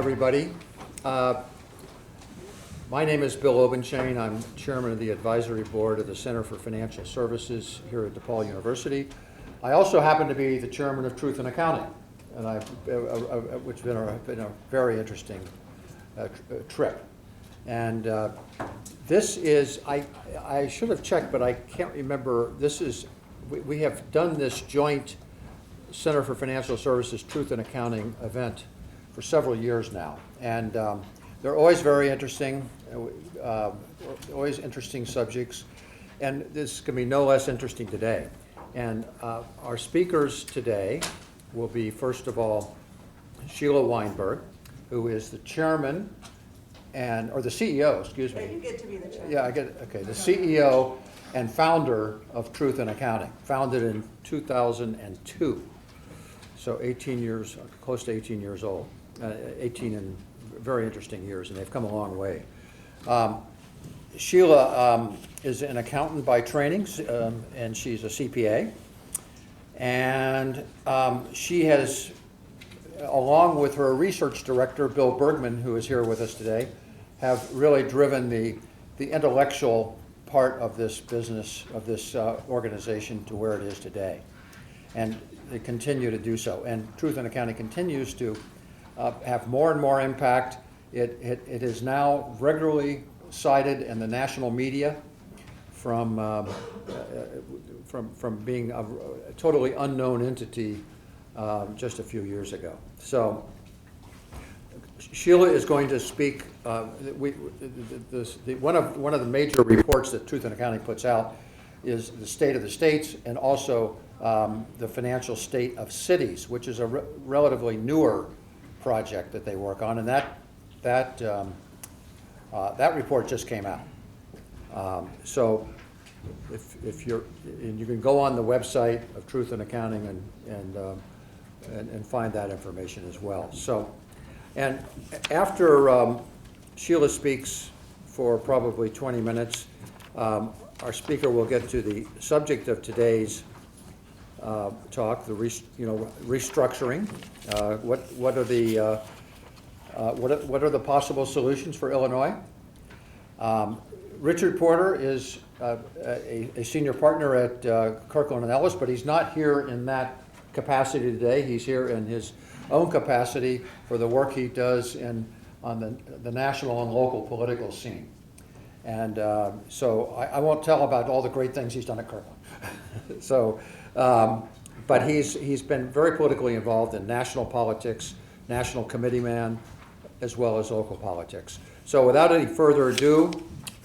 everybody. My name is Bill Obenchain. I'm chairman of the advisory board of the Center for Financial Services here at DePaul University. I also happen to be the chairman of Truth in Accounting, and which has been a very interesting trip. And this is, I should have checked, but I can't remember. This is, we have done this joint Center for Financial Services Truth in Accounting event for several years now. And they're always very interesting, always interesting subjects. And this can be no less interesting today. And our speakers today will be, first of all, Sheila Weinberg, who is the chairman or the CEO, excuse me. Yeah, you get to be the chairman. Yeah, I get it. Okay, the CEO and founder of Truth in Accounting, founded in 2002. So 18 years, close to 18 years old. 18 and very interesting years, and they've come a long way. Sheila is an accountant by training, and she's a CPA. And she has, along with her research director, Bill Bergman, who is here with us today, have really driven the intellectual part of this business, of this organization to where it is today. And they continue to do so. And Truth in Accounting continues to have more and more impact. It is now regularly cited in the national media from being a totally unknown entity just a few years ago. So Sheila is going to speak. One of the major reports that Truth in Accounting puts out is the state of the states, and also the financial state of cities, which is a relatively newer project that they work on, and that report just came out. So if you can go on the website of Truth in Accounting and find that information as well. So, and after Sheila speaks for probably 20 minutes, our speaker will get to the subject of today's talk, the restructuring. What are the possible solutions for Illinois? Richard Porter is a senior partner at Kirkland & Ellis, but he's not here in that capacity today. He's here in his own capacity for the work he does on the national and local political scene. And so I won't tell about all the great things he's done at Kirkland. So, but he's been very politically involved in national politics, national committee man, as well as local politics. So without any further ado,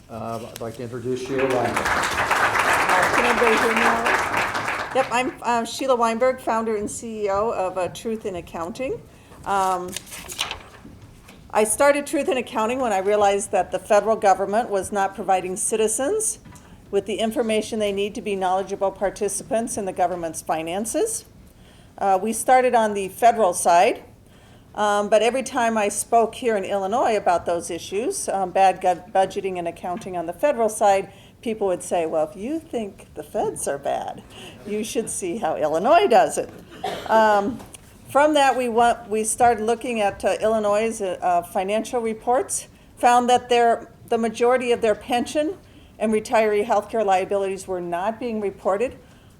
I'd like to introduce Sheila Weinberg. Can everybody hear me all right? Yep, I'm Sheila Weinberg, founder and CEO of Truth in Accounting. I started Truth in Accounting when I realized that the federal government was not providing citizens with the information they need to be knowledgeable participants in the government's finances. We started on the federal side, but every time I spoke here in Illinois about those issues, bad budgeting and accounting on the federal side, people would say, well, if you think the feds are bad, you should see how Illinois does it. From that, we started looking at Illinois' financial reports, found that the majority of their pension and retiree health care liabilities were not being reported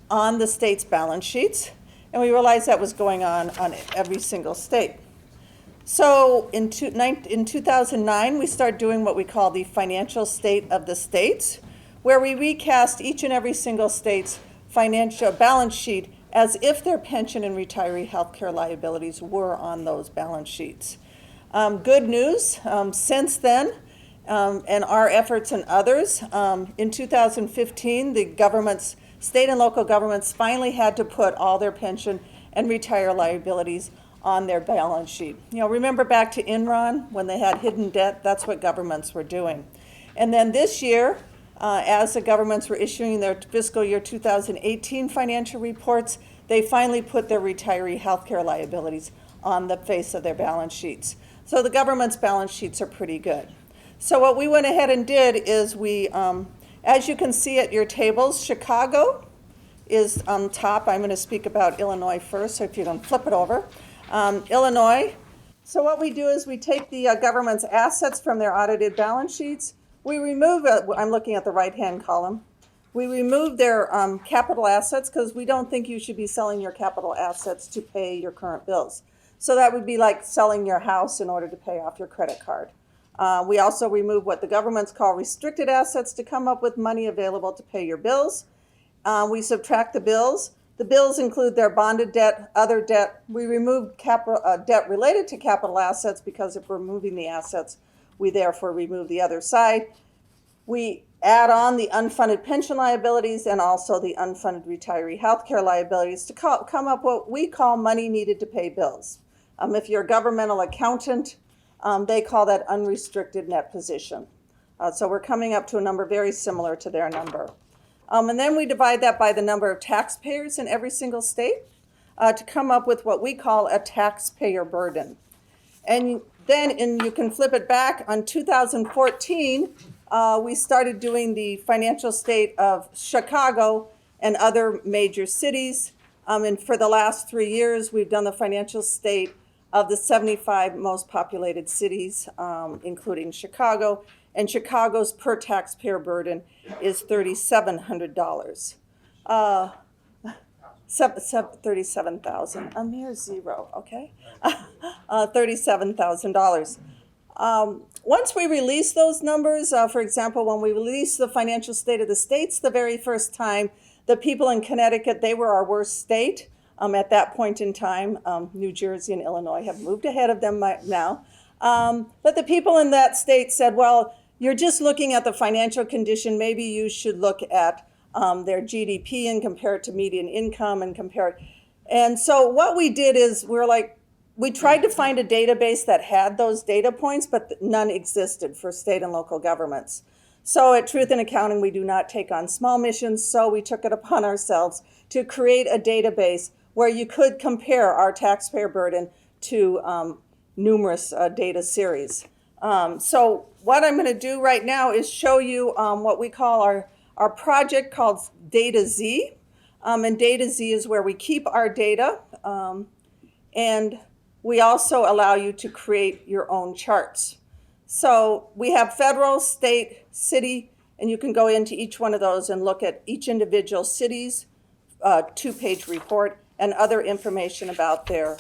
on the state's balance sheets, and we realized that was going on every single state. So in 2009, we started doing what we call the financial state of the states, where we recast each and every single state's financial balance sheet as if their pension and retiree health care liabilities were on those balance sheets. Good news, since then, and our efforts and others, in 2015, the governments, state and local governments finally had to put all their pension and retire liabilities on their balance sheet. You know, remember back to Enron when they had hidden debt? That's what governments were doing. And then this year, as the governments were issuing their fiscal year 2018 financial reports, they finally put their retiree health care liabilities on the face of their balance sheets. So the government's balance sheets are pretty good. So what we went ahead and did is we, as you can see at your tables, Chicago is on top. I'm going to speak about Illinois first, so if you can flip it over. Illinois So what we do is we take the government's assets from their audited balance sheets. We remove, I'm looking at the right-hand column. We remove their capital assets because we don't think you should be selling your capital assets to pay your current bills. So that would be like selling your house in order to pay off your credit card. We also remove what the governments call restricted assets to come up with money available to pay your bills. We subtract the bills. The bills include their bonded debt, other debt. We remove debt related to capital assets because if we're moving the assets, we therefore remove the other side. We add on the unfunded pension liabilities and also the unfunded retiree healthcare liabilities to come up what we call money needed to pay bills. If you're a governmental accountant, they call that unrestricted net position. So we're coming up to a number very similar to their number. And then we divide that by the number of taxpayers in every single state to come up with what we call a taxpayer burden. And then you can flip it back. On 2014, we started doing the financial state of Chicago and other major cities. And for the last 3 years, we've done the financial state of the 75 most populated cities, including Chicago. And Chicago's per taxpayer burden is $3,700. 37,000, a mere zero, okay? $37,000. Once we release those numbers, for example, when we released the financial state of the states the very first time, the people in Connecticut, they were our worst state at that point in time. New Jersey and Illinois have moved ahead of them now. But the people in that state said, well, you're just looking at the financial condition. Maybe you should look at their GDP and compare it to median income and compare it. And so what we did is we tried to find a database that had those data points, but none existed for state and local governments. So at Truth in Accounting, we do not take on small missions, so we took it upon ourselves to create a database where you could compare our taxpayer burden to numerous data series. So what I'm going to do right now is show you what we call our project called Data Z. And Data Z is where we keep our data. And we also allow you to create your own charts. So we have federal, state, city, and you can go into each one of those and look at each individual city's 2-page report and other information about their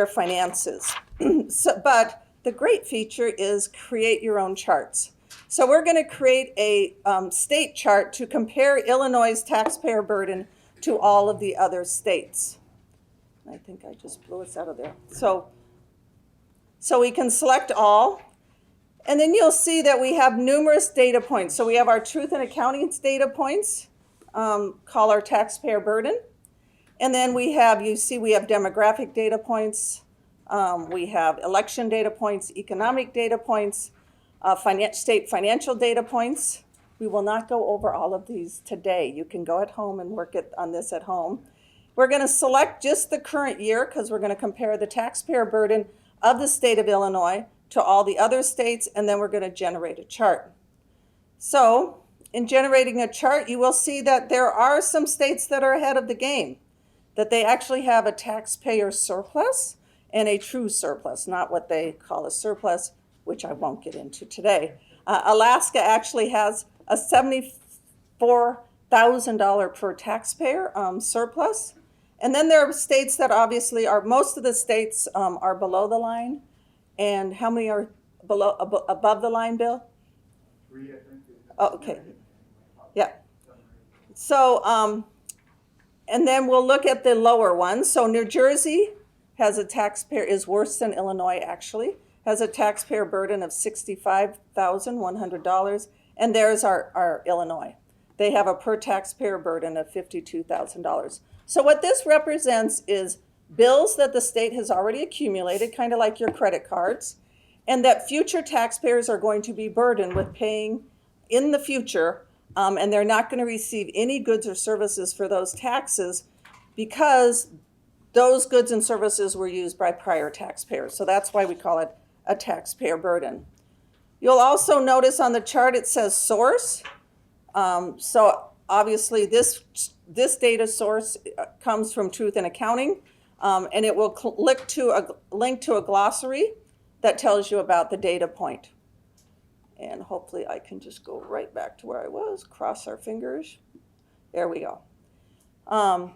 finances. But the great feature is create your own charts. So we're going to create a state chart to compare Illinois' taxpayer burden to all of the other states. I think I just blew us out of there. So we can select all, and then you'll see that we have numerous data points. So we have our Truth in Accounting data points, call our taxpayer burden. And then we have demographic data points, we have election data points, economic data points, state financial data points. We will not go over all of these today. You can go at home and work on this at home. We're going to select just the current year because we're going to compare the taxpayer burden of the state of Illinois to all the other states, and then we're going to generate a chart. So in generating a chart, you will see that there are some states that are ahead of the game, that they actually have a taxpayer surplus and a true surplus, not what they call a surplus, which I won't get into today. Alaska actually has a $74,000 per taxpayer surplus. And then there are states that obviously most of the states are below the line. And how many are above the line, Bill? 3, I think. Oh, okay. Yeah. So, and then we'll look at the lower ones. So New Jersey is worse than Illinois actually, has a taxpayer burden of $65,100. And there's our Illinois. They have a per taxpayer burden of $52,000. So what this represents is bills that the state has already accumulated, kind of like your credit cards, and that future taxpayers are going to be burdened with paying in the future, and they're not going to receive any goods or services for those taxes because those goods and services were used by prior taxpayers. So that's why we call it a taxpayer burden. You'll also notice on the chart it says source. So obviously this data source comes from Truth in Accounting. And it will link to a glossary that tells you about the data point. And hopefully I can just go right back to where I was, cross our fingers. There we go. So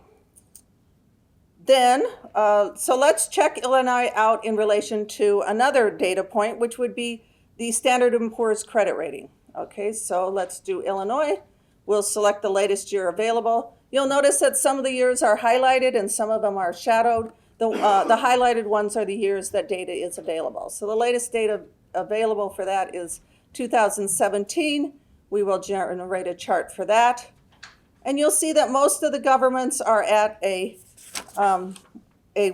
let's check Illinois out in relation to another data point, which would be the Standard & Poor's credit rating. Okay, so let's do Illinois. We'll select the latest year available. You'll notice that some of the years are highlighted and some of them are shadowed. The highlighted ones are the years that data is available. So the latest data available for that is 2017. We will generate a chart for that. And you'll see that most of the governments are at a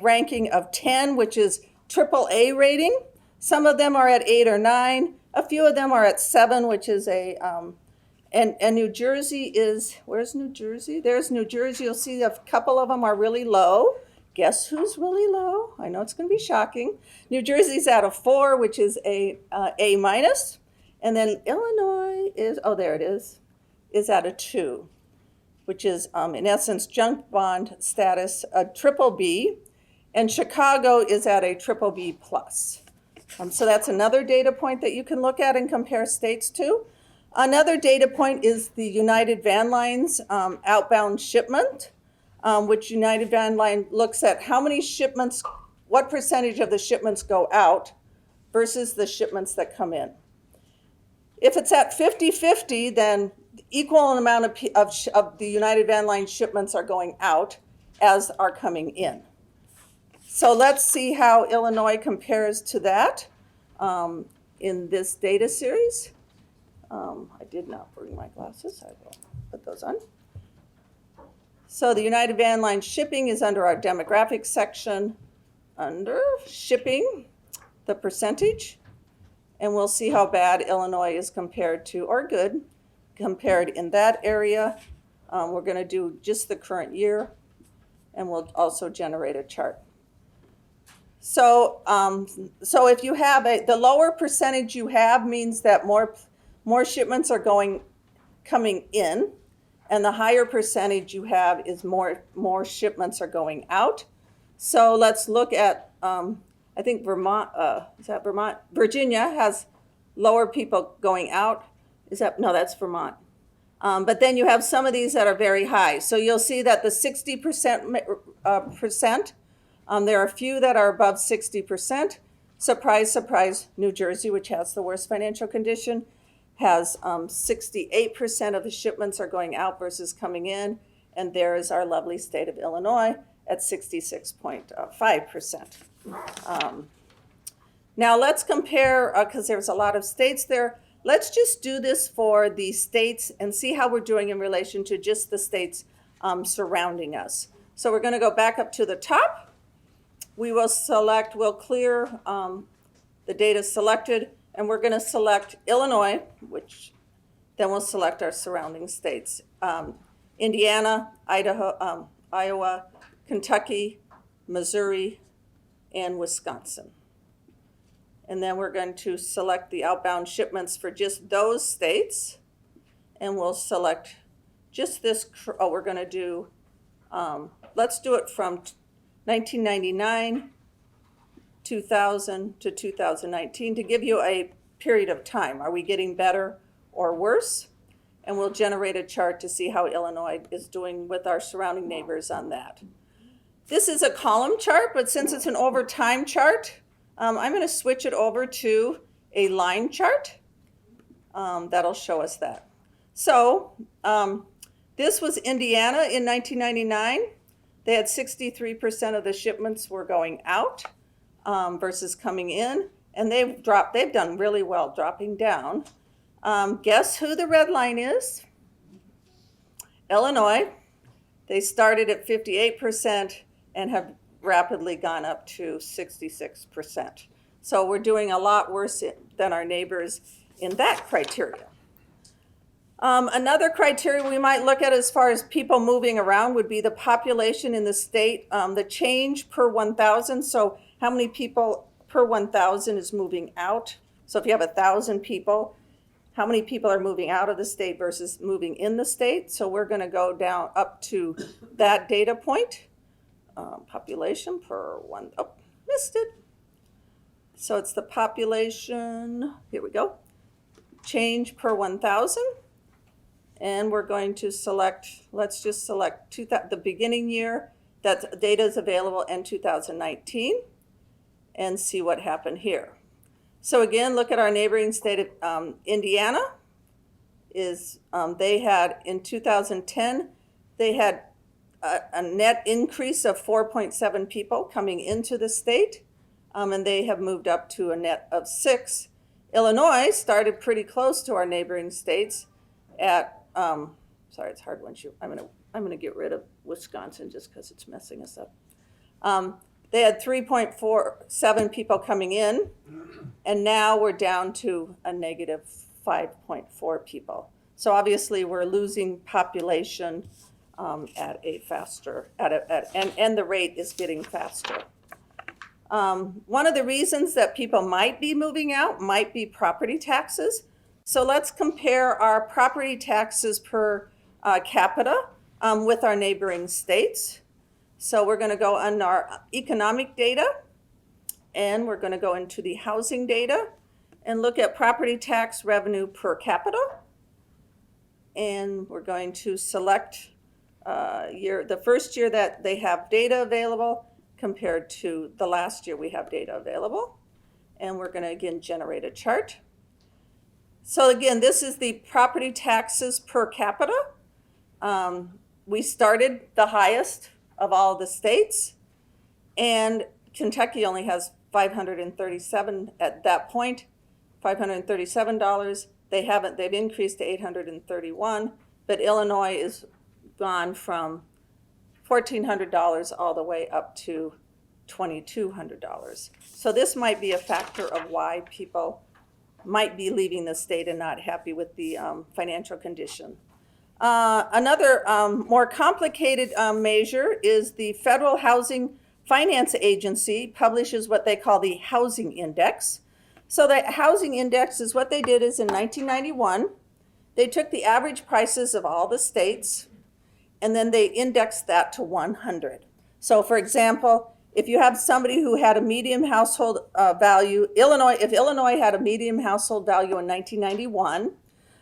ranking of 10, which is AAA rating. Some of them are at 8 or 9. A few of them are at 7, which is and New Jersey is, where's New Jersey? There's New Jersey. You'll see a couple of them are really low. Guess who's really low? I know it's going to be shocking. New Jersey's at a 4, which is a minus. And then Illinois is, oh, there it is at a 2, which is, in essence, junk bond status, a triple B. And Chicago is at a triple B plus. So that's another data point that you can look at and compare states to. Another data point is the United Van Line's outbound shipment, which United Van Line looks at how many shipments, what percentage of the shipments go out versus the shipments that come in. If it's at 50-50, then equal amount of the United Van Line shipments are going out as are coming in. So let's see how Illinois compares to that in this data series. I did not bring my glasses. I will put those on. So the United Van Line shipping is under our demographics section, under shipping, the percentage, and we'll see how bad Illinois is compared to, or good, compared in that area. We're going to do just the current year, and we'll also generate a chart. So if you have the lower percentage you have means that more shipments are coming in, and the higher percentage you have is more shipments are going out. So let's look at, I think Vermont, is that Vermont? Virginia has lower people going out. No, that's Vermont. But then you have some of these that are very high. So you'll see that the 60%, there are a few that are above 60%. Surprise, surprise, New Jersey, which has the worst financial condition, has 68% of the shipments are going out versus coming in. And there is our lovely state of Illinois at 66.5%. Now let's compare, because there's a lot of states there. Let's just do this for the states and see how we're doing in relation to just the states surrounding us. So we're going to go back up to the top. We will select, we'll clear the data selected, and we're going to select Illinois, which then we'll select our surrounding states. Indiana, Idaho, Iowa, Kentucky, Missouri, and Wisconsin. And then we're going to select the outbound shipments for just those states. And we'll select just this, we're going to do, let's do it from 1999, 2000 to 2019 to give you a period of time. Are we getting better or worse? And we'll generate a chart to see how Illinois is doing with our surrounding neighbors on that. This is a column chart, but since it's an over time chart, I'm going to switch it over to a line chart. That'll show us that. So this was Indiana in 1999. They had 63% of the shipments were going out versus coming in, and they've done really well dropping down. Guess who the red line is? Illinois. They started at 58% and have rapidly gone up to 66%. So we're doing a lot worse than our neighbors in that criteria. Another criteria we might look at as far as people moving around would be the population in the state, the change per 1,000. So how many people per 1,000 is moving out? So if you have 1,000 people, how many people are moving out of the state versus moving in the state? So we're going to go down up to that data point. population per one, oh, missed it. So it's the population, here we go, change per 1,000. And we're going to select, let's just select the beginning year that data is available in 2019 and see what happened here. So again, look at our neighboring state of Indiana. They had in 2010, they had a net increase of 4.7 people coming into the state, and they have moved up to a net of 6. Illinois started pretty close to our neighboring states at, sorry, it's hard once you, I'm gonna get rid of Wisconsin just because it's messing us up. They had 3.47 people coming in, and now we're down to a negative 5.4 people. So obviously we're losing population at a faster, and the rate is getting faster. One of the reasons that people might be moving out might be property taxes. So let's compare our property taxes per capita with our neighboring states. So we're going to go on our economic data, and we're going to go into the housing data and look at property tax revenue per capita. And we're going to select the first year that they have data available compared to the last year we have data available. And we're going to again generate a chart. So again, this is the property taxes per capita. We started the highest of all the states, and Kentucky only has 537 at that point, $537. They've increased to 831, but Illinois is gone from $1,400 all the way up to $2,200. So this might be a factor of why people might be leaving the state and not happy with the financial condition. Another more complicated measure is the Federal Housing Finance Agency publishes what they call the Housing Index. So the Housing Index is what they did is in 1991, they took the average prices of all the states and then they indexed that to 100. So for example, if you have somebody who had a median household value, if Illinois had a median household value in 1991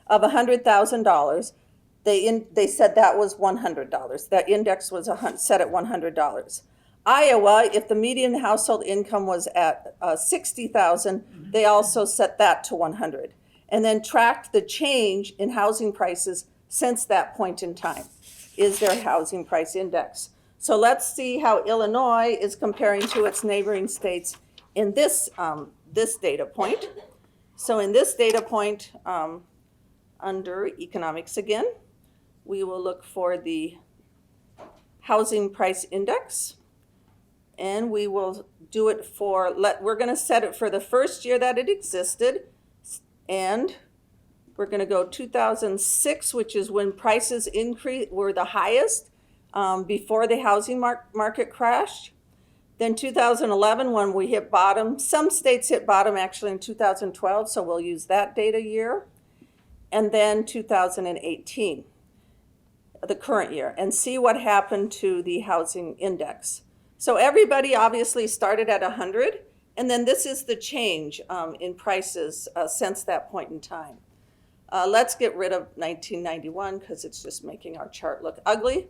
of $100,000, they said that was $100. That index was set at $100. Iowa, if the median household income was at $60,000, they also set that to 100, and then tracked the change in housing prices since that point in time, is their housing price index. So let's see how Illinois is comparing to its neighboring states in this data point. So in this data point, under economics again, we will look for the housing price index, and we will do it we're going to set it for the first year that it existed, and we're going to go 2006, which is when prices were the highest before the housing market crashed. Then 2011, when we hit bottom. Some states hit bottom actually in 2012, so we'll use that data year. And then 2018, the current year, and see what happened to the housing index. So everybody obviously started at 100, and then this is the change in prices since that point in time. Let's get rid of 1991 because it's just making our chart look ugly,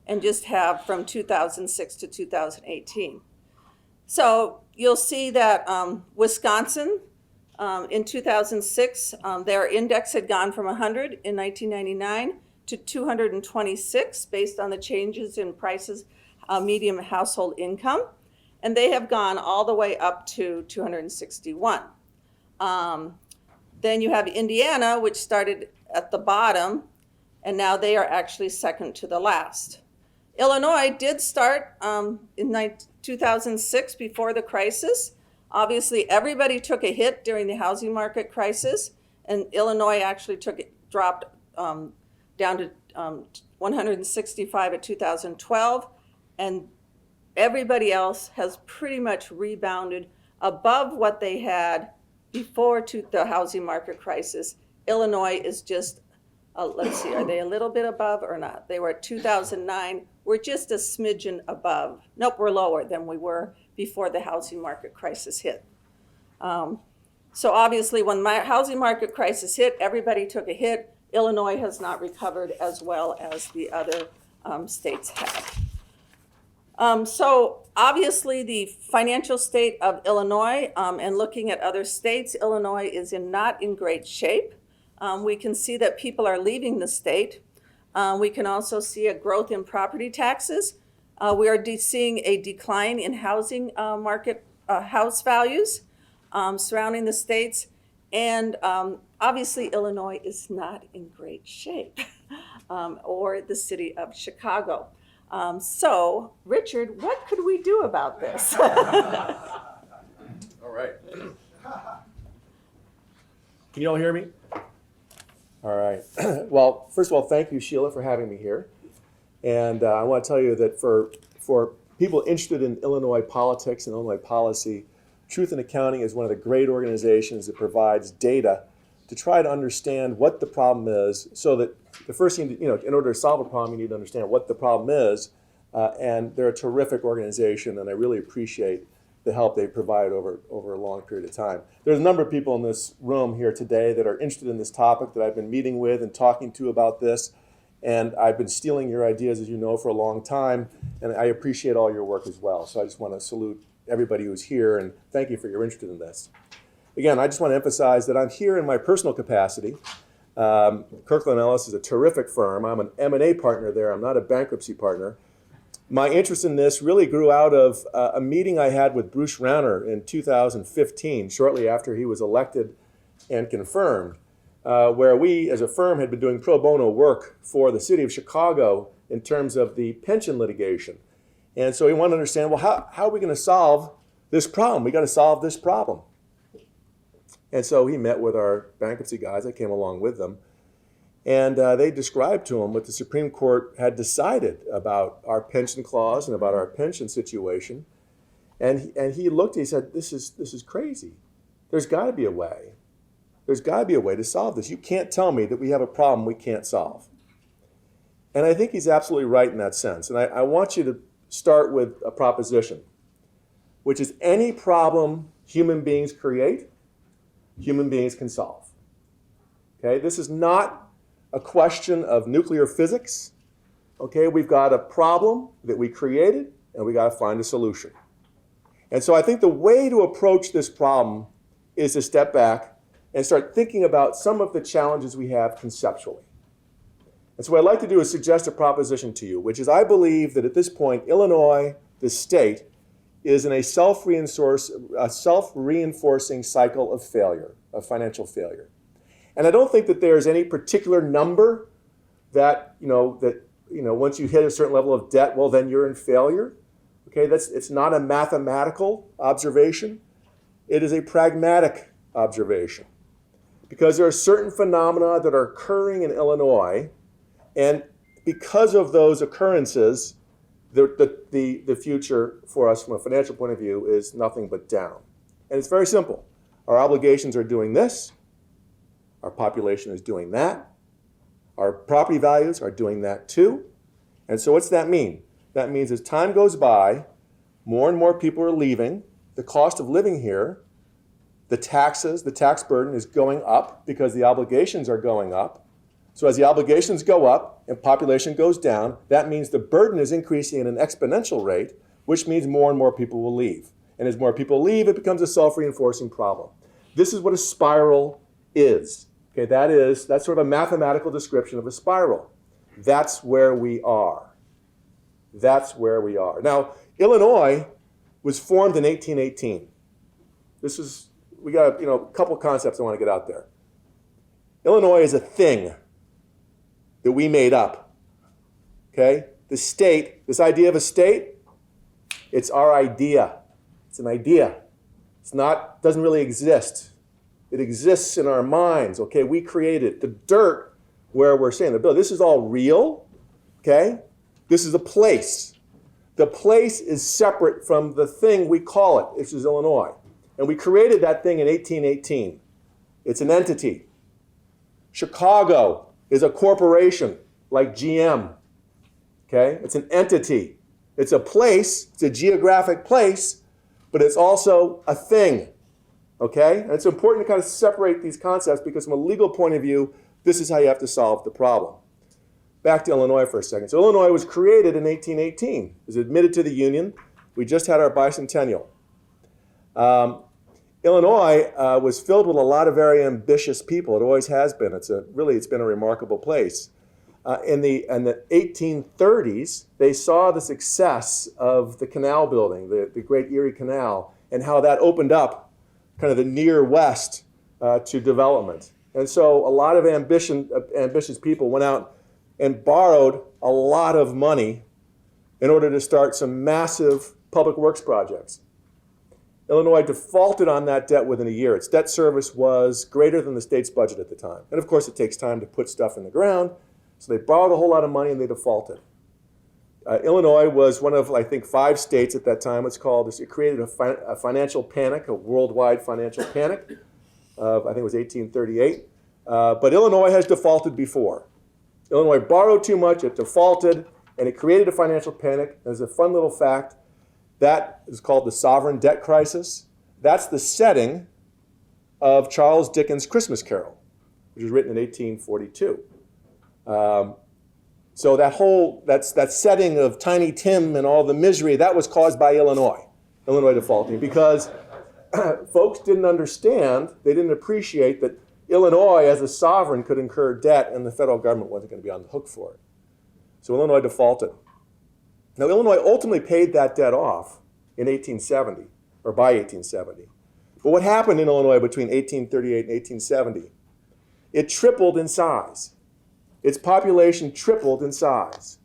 and just have from 2006 to 2018. So you'll see that Wisconsin, in 2006, their index had gone from 100 in 1999 to 226 based on the changes in prices, median household income, and they have gone all the way up to 261. Then you have Indiana, which started at the bottom, and now they are actually second to the last. Illinois did start in 2006 before the crisis. Obviously, everybody took a hit during the housing market crisis, and Illinois actually dropped down to 165 at 2012, and everybody else has pretty much rebounded above what they had before the housing market crisis. Illinois is just let's see, are they a little bit above or not? They were at 2009. We're just a smidgen above. Nope, we're lower than we were before the housing market crisis hit. So obviously, when the housing market crisis hit, everybody took a hit. Illinois has not recovered as well as the other states have. So obviously, the financial state of Illinois, and looking at other states, Illinois is not in great shape. We can see that people are leaving the state. We can also see a growth in property taxes. We are seeing a decline in housing market house values surrounding the states. And obviously, Illinois is not in great shape, or the city of Chicago. So, Richard, what could we do about this? All right. Can you all hear me? All right. Well, first of all, thank you, Sheila, for having me here. And I want to tell you that for people interested in Illinois politics and Illinois policy, Truth in Accounting is one of the great organizations that provides data to try to understand what the problem is, so that the first thing, in order to solve a problem, you need to understand what the problem is. And they're a terrific organization, and I really appreciate the help they provide over a long period of time. There's a number of people in this room here today that are interested in this topic that I've been meeting with and talking to about this. And I've been stealing your ideas, as you know, for a long time. And I appreciate all your work as well. So I just want to salute everybody who's here and thank you for your interest in this. Again, I just want to emphasize that I'm here in my personal capacity. Kirkland Ellis is a terrific firm. I'm an M&A partner there. I'm not a bankruptcy partner. My interest in this really grew out of a meeting I had with Bruce Rauner in 2015, shortly after he was elected and confirmed, where we as a firm had been doing pro bono work for the city of Chicago in terms of the pension litigation. And so we wanted to understand, well, how are we going to solve this problem? We got to solve this problem. And so he met with our bankruptcy guys. I came along with them. And they described to him what the Supreme Court had decided about our pension clause and about our pension situation. And he looked, he said, this is crazy. There's got to be a way. There's got to be a way to solve this. You can't tell me that we have a problem we can't solve. And I think he's absolutely right in that sense. And I want you to start with a proposition, which is any problem human beings create, human beings can solve. Okay, this is not a question of nuclear physics. Okay, we've got a problem that we created and we got to find a solution. And so I think the way to approach this problem is to step back and start thinking about some of the challenges we have conceptually. And so what I'd like to do is suggest a proposition to you, which is I believe that at this point, Illinois, the state, is in a self-reinforcing cycle of failure, of financial failure. And I don't think that there's any particular number that, once you hit a certain level of debt, well, then you're in failure. Okay, it's not a mathematical observation. It is a pragmatic observation. Because there are certain phenomena that are occurring in Illinois, and because of those occurrences, the future for us from a financial point of view is nothing but down. And it's very simple. Our obligations are doing this. Our population is doing that. Our property values are doing that too. And so what's that mean? That means as time goes by, more and more people are leaving. The cost of living here, the tax burden is going up because the obligations are going up. So as the obligations go up and population goes down, that means the burden is increasing at an exponential rate, which means more and more people will leave. And as more people leave, it becomes a self-reinforcing problem. This is what a spiral is. Okay, that's sort of a mathematical description of a spiral. That's where we are. That's where we are. Now, Illinois was formed in 1818. We got a couple concepts I want to get out there. Illinois is a thing that we made up. Okay? The state, this idea of a state, it's our idea. It's an idea. Doesn't really exist. It exists in our minds. Okay, we created the dirt where we're saying this is all real. Okay, this is a place. The place is separate from the thing we call it, which is Illinois. And we created that thing in 1818. It's an entity. Chicago, is a corporation like GM. Okay? It's an entity. It's a place, it's a geographic place, but it's also a thing. Okay? And it's important to kind of separate these concepts because from a legal point of view, this is how you have to solve the problem. Back to Illinois for a second. So Illinois was created in 1818. It was admitted to the Union. We just had our bicentennial. Illinois was filled with a lot of very ambitious people. It always has been. It's been a remarkable place. In the 1830s, they saw the success of the canal building, the Great Erie Canal, and how that opened up kind of the near west to development. And so a lot of ambitious people went out and borrowed a lot of money in order to start some massive public works projects. Illinois defaulted on that debt within a year. Its debt service was greater than the state's budget at the time. And of course, it takes time to put stuff in the ground. So they borrowed a whole lot of money and they defaulted. Illinois was one of, I think, 5 states at that time. It created a financial panic, a worldwide financial panic of, I think it was 1838. But Illinois has defaulted before. Illinois borrowed too much, it defaulted, and it created a financial panic. There's a fun little fact. That is called the sovereign debt crisis. That's the setting of Charles Dickens' Christmas Carol, which was written in 1842. So that setting of Tiny Tim and all the misery, that was caused by Illinois defaulting, because folks didn't understand, they didn't appreciate that Illinois as a sovereign could incur debt and the federal government wasn't going to be on the hook for it. So Illinois defaulted. Now, Illinois ultimately paid that debt off in 1870, or by 1870. But what happened in Illinois between 1838 and 1870? It tripled in size. Its population tripled in size.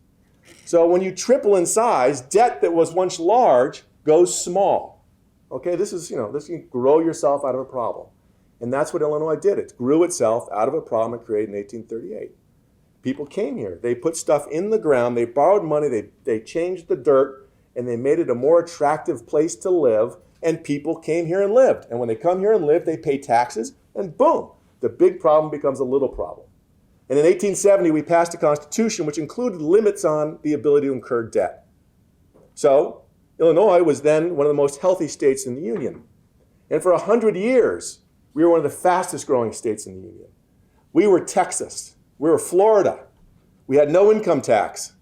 So when you triple in size, debt that was once large goes small. Okay, this you grow yourself out of a problem. And that's what Illinois did. It grew itself out of a problem it created in 1838. People came here. They put stuff in the ground. They borrowed money. They changed the dirt, and they made it a more attractive place to live. And people came here and lived. And when they come here and live, they pay taxes, and boom, the big problem becomes a little problem. And in 1870, we passed a constitution which included limits on the ability to incur debt. So Illinois was then one of the most healthy states in the Union. And for 100 years, we were one of the fastest growing states in the Union. We were Texas. We were Florida. We had no income tax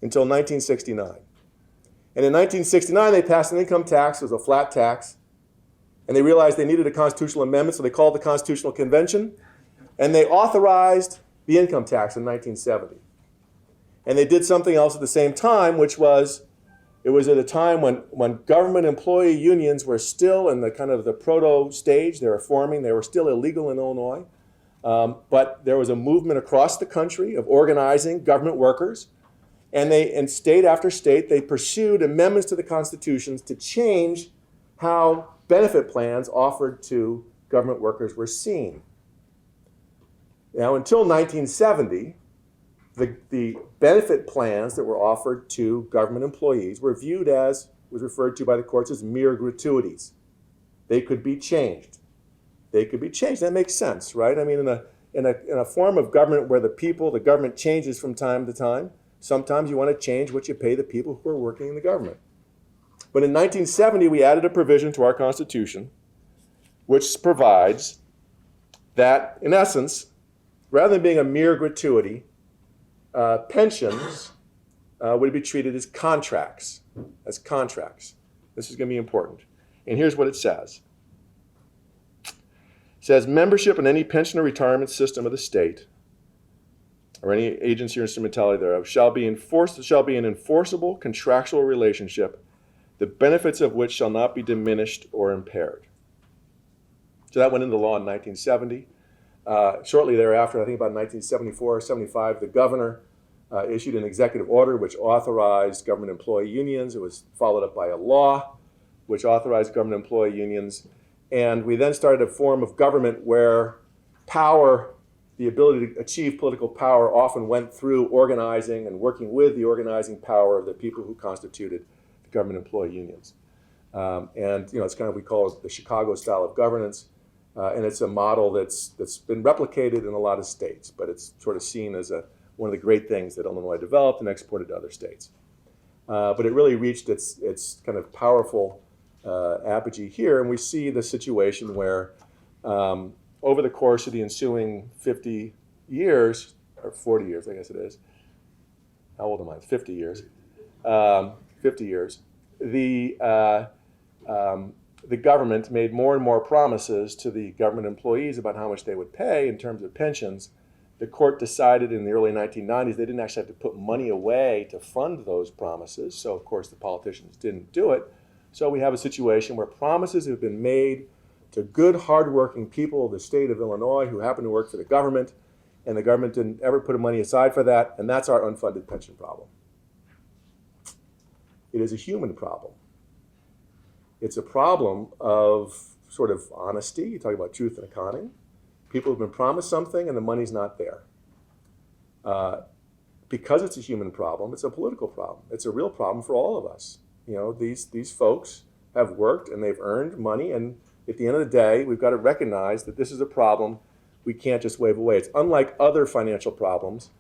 until 1969. And in 1969, they passed an income tax. It was a flat tax. And they realized they needed a constitutional amendment, so they called the Constitutional Convention. And they authorized the income tax in 1970. And they did something else at the same time, which was, it was at a time when government employee unions were still in the kind of the proto stage. They were forming. They were still illegal in Illinois. But there was a movement across the country of organizing government workers. And in state after state, they pursued amendments to the constitutions to change how benefit plans offered to government workers were seen. Now, until 1970, the benefit plans that were offered to government employees were viewed as, was referred to by the courts as mere gratuities. They could be changed. They could be changed. That makes sense, right? I mean, in a form of government where the government changes from time to time, sometimes you want to change what you pay the people who are working in the government. But in 1970, we added a provision to our Constitution which provides that, in essence, rather than being a mere gratuity, pensions would be treated as contracts. This is going to be important. And here's what it says. It says, membership in any pension or retirement system of the state or any agency or instrumentality thereof shall be an enforceable contractual relationship, the benefits of which shall not be diminished or impaired. So that went into law in 1970. Shortly thereafter, I think about 1974 or 75, the governor issued an executive order which authorized government employee unions. It was followed up by a law which authorized government employee unions. And we then started a form of government where power, the ability to achieve political power, often went through organizing and working with the organizing power of the people who constituted the government employee unions. And it's kind of, we call it the Chicago style of governance. And it's a model that's been replicated in a lot of states, but it's sort of seen as one of the great things that Illinois developed and exported to other states. But it really reached its kind of powerful apogee here, and we see the situation where over the course of the ensuing 50 years, or 40 years, I guess it is. How old am I? 50 years. 50 years. The government made more and more promises to the government employees about how much they would pay in terms of pensions. The court decided in the early 1990s they didn't actually have to put money away to fund those promises. So, of course, the politicians didn't do it. So we have a situation where promises have been made to good, hardworking people of the state of Illinois who happen to work for the government, and the government didn't ever put money aside for that, and that's our unfunded pension problem. It is a human problem. It's a problem of sort of honesty. You talk about truth in accounting. People have been promised something and the money's not there. Because it's a human problem, it's a political problem. It's a real problem for all of us. You know, these folks have worked and they've earned money, and at the end of the day, we've got to recognize that this is a problem we can't just wave away. It's unlike other financial problems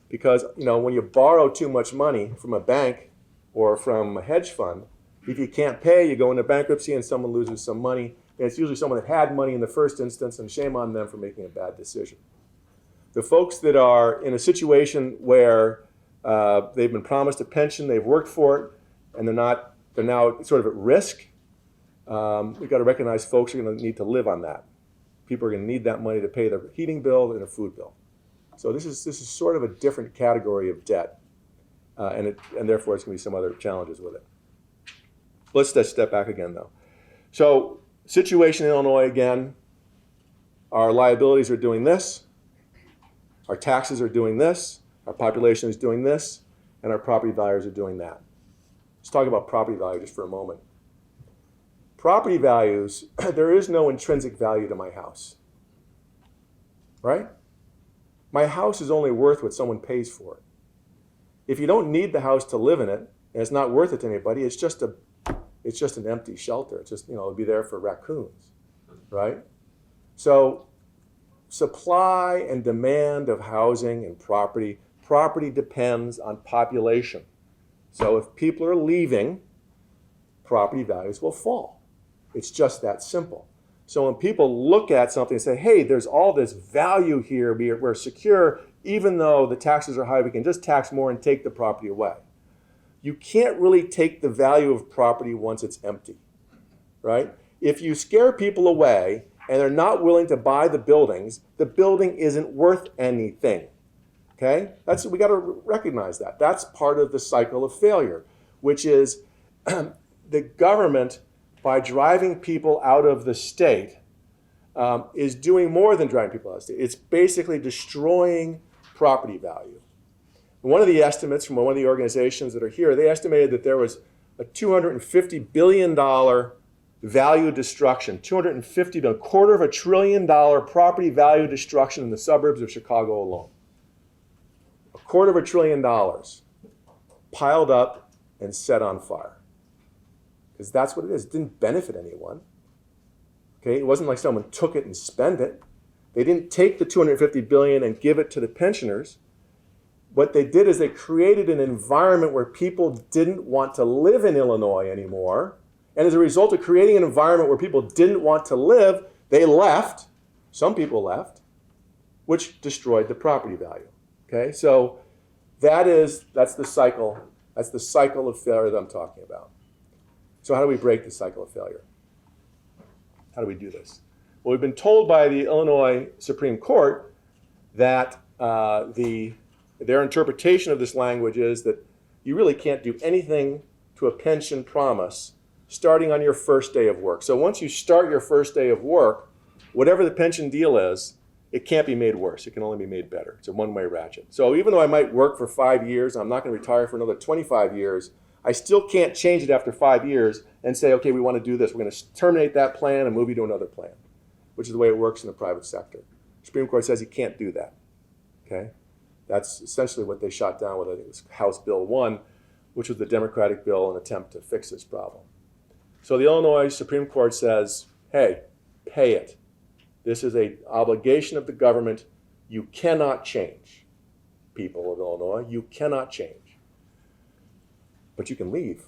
because, you know, when you borrow too much money from a bank or from a hedge fund, if you can't pay, you go into bankruptcy and someone loses some money. And it's usually someone that had money in the first instance, and shame on them for making a bad decision. The folks that are in a situation where they've been promised a pension, they've worked for it, and they're now sort of at risk, we've got to recognize folks are going to need to live on that. People are going to need that money to pay their heating bill and their food bill. So this is sort of a different category of debt, and therefore it's going to be some other challenges with it. Let's just step back again, though. So, situation in Illinois again, our liabilities are doing this, our taxes are doing this, our population is doing this, and our property values are doing that. Let's talk about property value just for a moment. Property values, there is no intrinsic value to my house, right? My house is only worth what someone pays for it. If you don't need the house to live in it, and it's not worth it to anybody, it's just an empty shelter. It's just, it'll be there for raccoons, right? So supply and demand of housing and property depends on population. So if people are leaving, property values will fall. It's just that simple. So when people look at something and say, hey, there's all this value here, we're secure, even though the taxes are high, we can just tax more and take the property away. You can't really take the value of property once it's empty, right? If you scare people away and they're not willing to buy the building isn't worth anything, okay? We got to recognize that. That's part of the cycle of failure, which is the government, by driving people out of the state, is doing more than driving people out of the state. It's basically destroying property value. One of the estimates from one of the organizations that are here, they estimated that there was a $250 billion value destruction, $250 billion, $250 billion property value destruction in the suburbs of Chicago alone. $250 billion piled up and set on fire. Because that's what it is. It didn't benefit anyone. Okay, it wasn't like someone took it and spent it. They didn't take the $250 billion and give it to the pensioners. What they did is they created an environment where people didn't want to live in Illinois anymore. And as a result of creating an environment where people didn't want to live, they left. Some people left, which destroyed the property value. Okay, so that's the cycle. That's the cycle of failure that I'm talking about. So how do we break the cycle of failure? How do we do this? Well, we've been told by the Illinois Supreme Court that their interpretation of this language is that you really can't do anything to a pension promise starting on your first day of work. So once you start your first day of work, whatever the pension deal is, it can't be made worse. It can only be made better. It's a one-way ratchet. So even though I might work for 5 years, I'm not going to retire for another 25 years, I still can't change it after 5 years and say, okay, we want to do this. We're going to terminate that plan and move you to another plan, which is the way it works in the private sector. The Supreme Court says you can't do that. Okay? That's essentially what they shot down with, I think it was House Bill 1, which was the Democratic bill, an attempt to fix this problem. So the Illinois Supreme Court says, hey, pay it. This is an obligation of the government you cannot change. People of Illinois, you cannot change. But you can leave.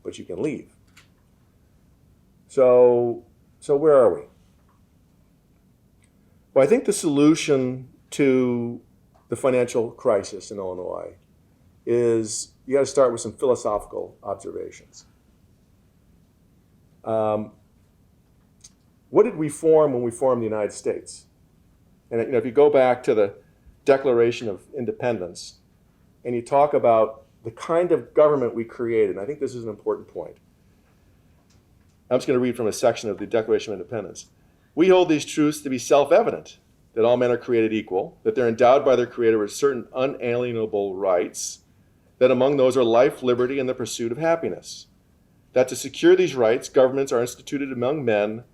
But you can leave. So where are we? Well, I think the solution to the financial crisis in Illinois is you got to start with some philosophical observations. What did we form when we formed the United States? And if you go back to the Declaration of Independence and you talk about the kind of government we created, and I think this is an important point. I'm just going to read from a section of the Declaration of Independence. We hold these truths to be self-evident, that all men are created equal, that they're endowed by their Creator with certain unalienable rights, that among those are life, liberty, and the pursuit of happiness. That to secure these rights, governments are instituted among men,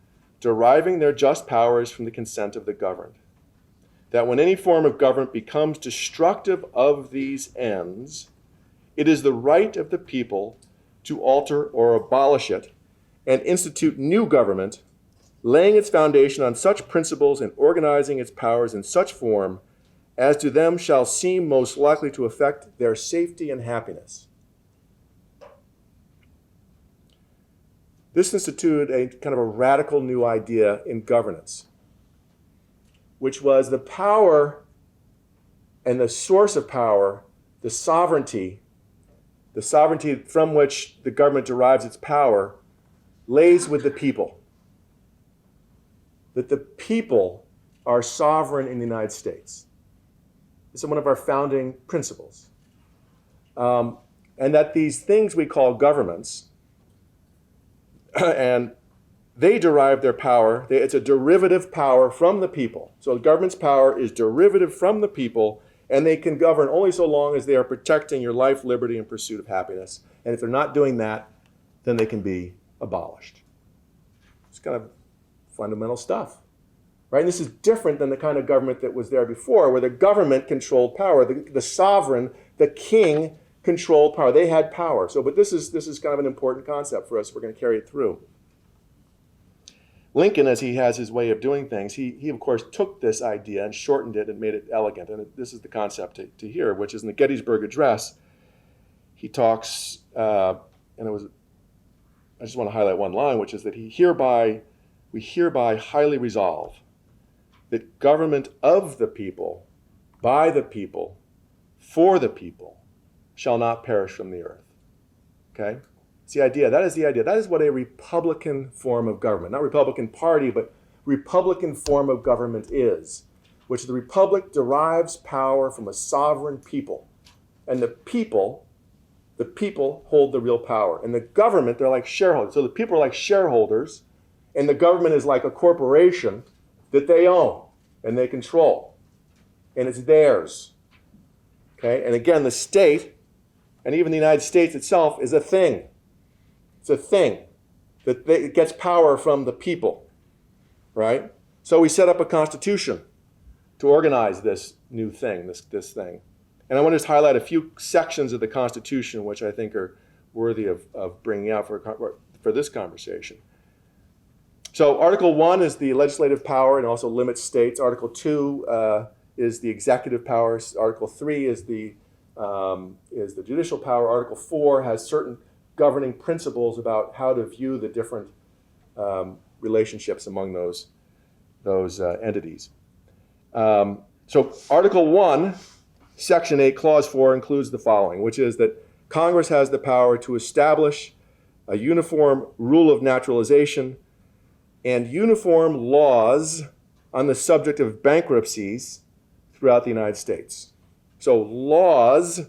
deriving their just powers from the consent of the governed. That when any form of government becomes destructive of these ends, it is the right of the people to alter or abolish it and institute new government, laying its foundation on such principles and organizing its powers in such form as to them shall seem most likely to affect their safety and happiness. This instituted a kind of a radical new idea in governance, which was the power and the source of power, the sovereignty from which the government derives its power, lays with the people. That the people are sovereign in the United States. This is one of our founding principles. And that these things we call governments, and they derive their power, it's a derivative power from the people. So the government's power is derivative from the people, and they can govern only so long as they are protecting your life, liberty, and pursuit of happiness. And if they're not doing that, then they can be abolished. It's kind of fundamental stuff, right? And this is different than the kind of government that was there before, where the government controlled power. The sovereign, the king, controlled power. They had power. But this is kind of an important concept for us. We're going to carry it through. Lincoln, as he has his way of doing things, he of course took this idea and shortened it and made it elegant. And this is the concept to hear, which is in the Gettysburg Address. He talks, I just want to highlight one line, which is that we hereby highly resolve that government of the people, by the people, for the people, shall not perish from the earth. Okay? It's the idea. That is the idea. That is what a Republican form of government, not Republican Party, but Republican form of government is, which the Republic derives power from a sovereign people. And the people hold the real power. And the government, they're like shareholders. So the people are like shareholders, and the government is like a corporation that they own and they control. And it's theirs. Okay? And again, the state, and even the United States itself, is a thing. It's a thing that it gets power from the people, right? So we set up a constitution to organize this new thing, this thing. And I want to just highlight a few sections of the Constitution which I think are worthy of bringing out for this conversation. So Article 1 is the legislative power and also limits states. Article 2 is the executive powers. Article 3 is the judicial power. Article 4 has certain governing principles about how to view the different relationships among those entities. So Article 1, Section 8, Clause 4 includes the following, which is that Congress has the power to establish a uniform rule of naturalization and uniform laws on the subject of bankruptcies throughout the United States. So laws,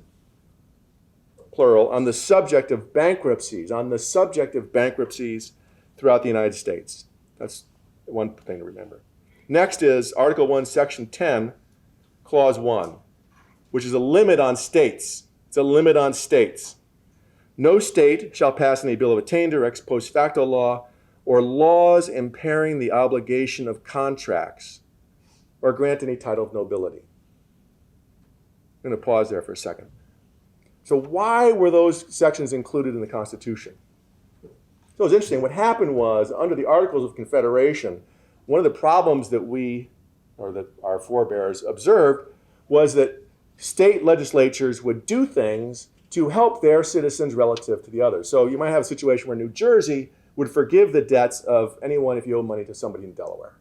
plural, on the subject of bankruptcies throughout the United States. That's one thing to remember. Next is Article 1, Section 10, Clause 1, which is a limit on states. It's a limit on states. No state shall pass any bill of attainder, ex post facto law, or laws impairing the obligation of contracts, or grant any title of nobility. I'm going to pause there for a second. So why were those sections included in the Constitution? So it's interesting. What happened was, under the Articles of Confederation, one of the problems that we, or that our forebears observed, was that state legislatures would do things to help their citizens relative to the others. So you might have a situation where New Jersey would forgive the debts of anyone if you owe money to somebody in Delaware.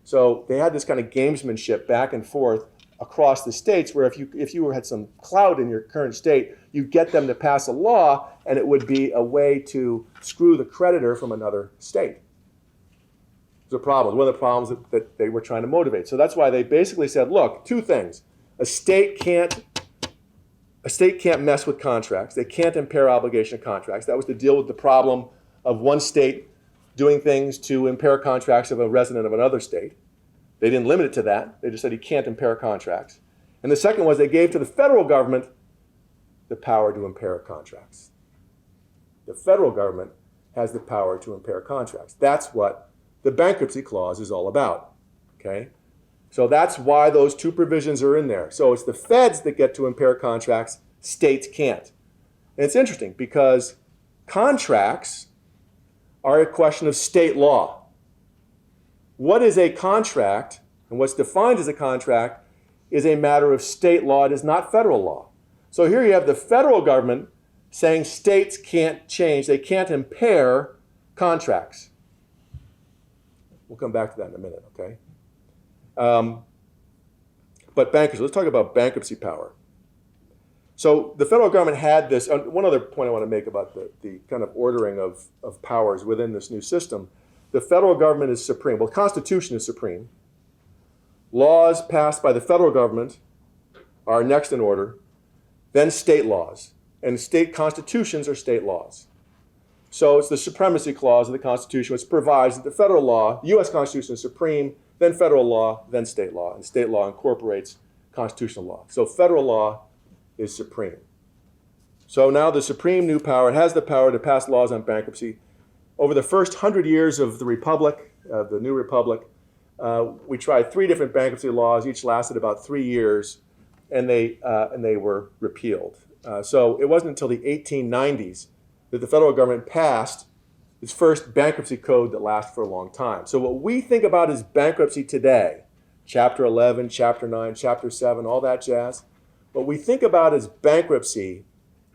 So they had this kind of gamesmanship back and forth across the states where if you had some clout in your current state, you get them to pass a law and it would be a way to screw the creditor from another state. It's a problem. One of the problems that they were trying to motivate. So that's why they basically said, look, two things. A state can't mess with contracts. They can't impair obligation of contracts. That was to deal with the problem of one state doing things to impair contracts of a resident of another state. They didn't limit it to that. They just said you can't impair contracts. And the second was they gave to the federal government the power to impair contracts. The federal government has the power to impair contracts. That's what the bankruptcy clause is all about. Okay? So that's why those two provisions are in there. So it's the feds that get to impair contracts, states can't. And it's interesting because contracts are a question of state law. What is a contract, and what's defined as a contract, is a matter of state law. It is not federal law. So here you have the federal government saying states can't change, they can't impair contracts. We'll come back to that in a minute, okay? But bankruptcy, let's talk about bankruptcy power. So the federal government had this, one other point I want to make about the kind of ordering of powers within this new system. The federal government is supreme. Well, the Constitution is supreme. Laws passed by the federal government are next in order, then state laws. And state constitutions are state laws. So it's the supremacy clause of the Constitution which provides that the federal law, the U.S. Constitution is supreme, then federal law, then state law. And state law incorporates constitutional law. So federal law is supreme. So now the supreme new power has the power to pass laws on bankruptcy. Over the first 100 years of the Republic, the new Republic, we tried 3 different bankruptcy laws. Each lasted about 3 years, and they were repealed. So it wasn't until the 1890s that the federal government passed its first bankruptcy code that lasted for a long time. So what we think about as bankruptcy today, Chapter 11, Chapter 9, Chapter 7, all that jazz, what we think about as bankruptcy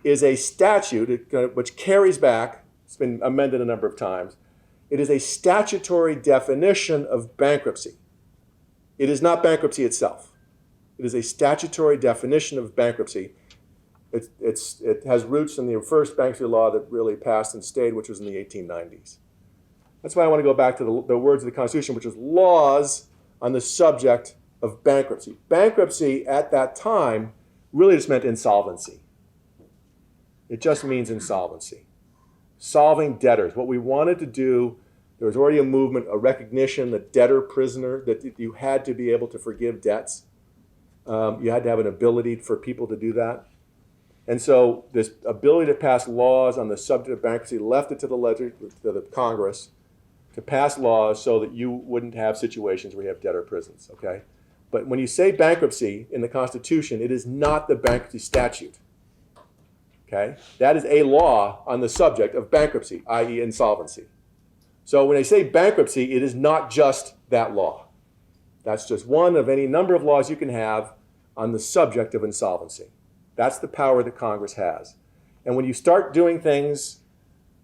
is a statute which carries back, it's been amended a number of times, it is a statutory definition of bankruptcy. It is not bankruptcy itself. It is a statutory definition of bankruptcy. It has roots in the first bankruptcy law that really passed and stayed, which was in the 1890s. That's why I want to go back to the words of the Constitution, which was laws on the subject of bankruptcy. Bankruptcy at that time really just meant insolvency. It just means insolvency. Solving debtors. What we wanted to do, there was already a movement, a recognition that debtor-prisoner, that you had to be able to forgive debts. You had to have an ability for people to do that. And so this ability to pass laws on the subject of bankruptcy left it to the Congress to pass laws so that you wouldn't have situations where you have debtor prisons, okay? But when you say bankruptcy in the Constitution, it is not the bankruptcy statute, okay? That is a law on the subject of bankruptcy, i.e. insolvency. So when they say bankruptcy, it is not just that law. That's just one of any number of laws you can have on the subject of insolvency. That's the power that Congress has. And when you start doing things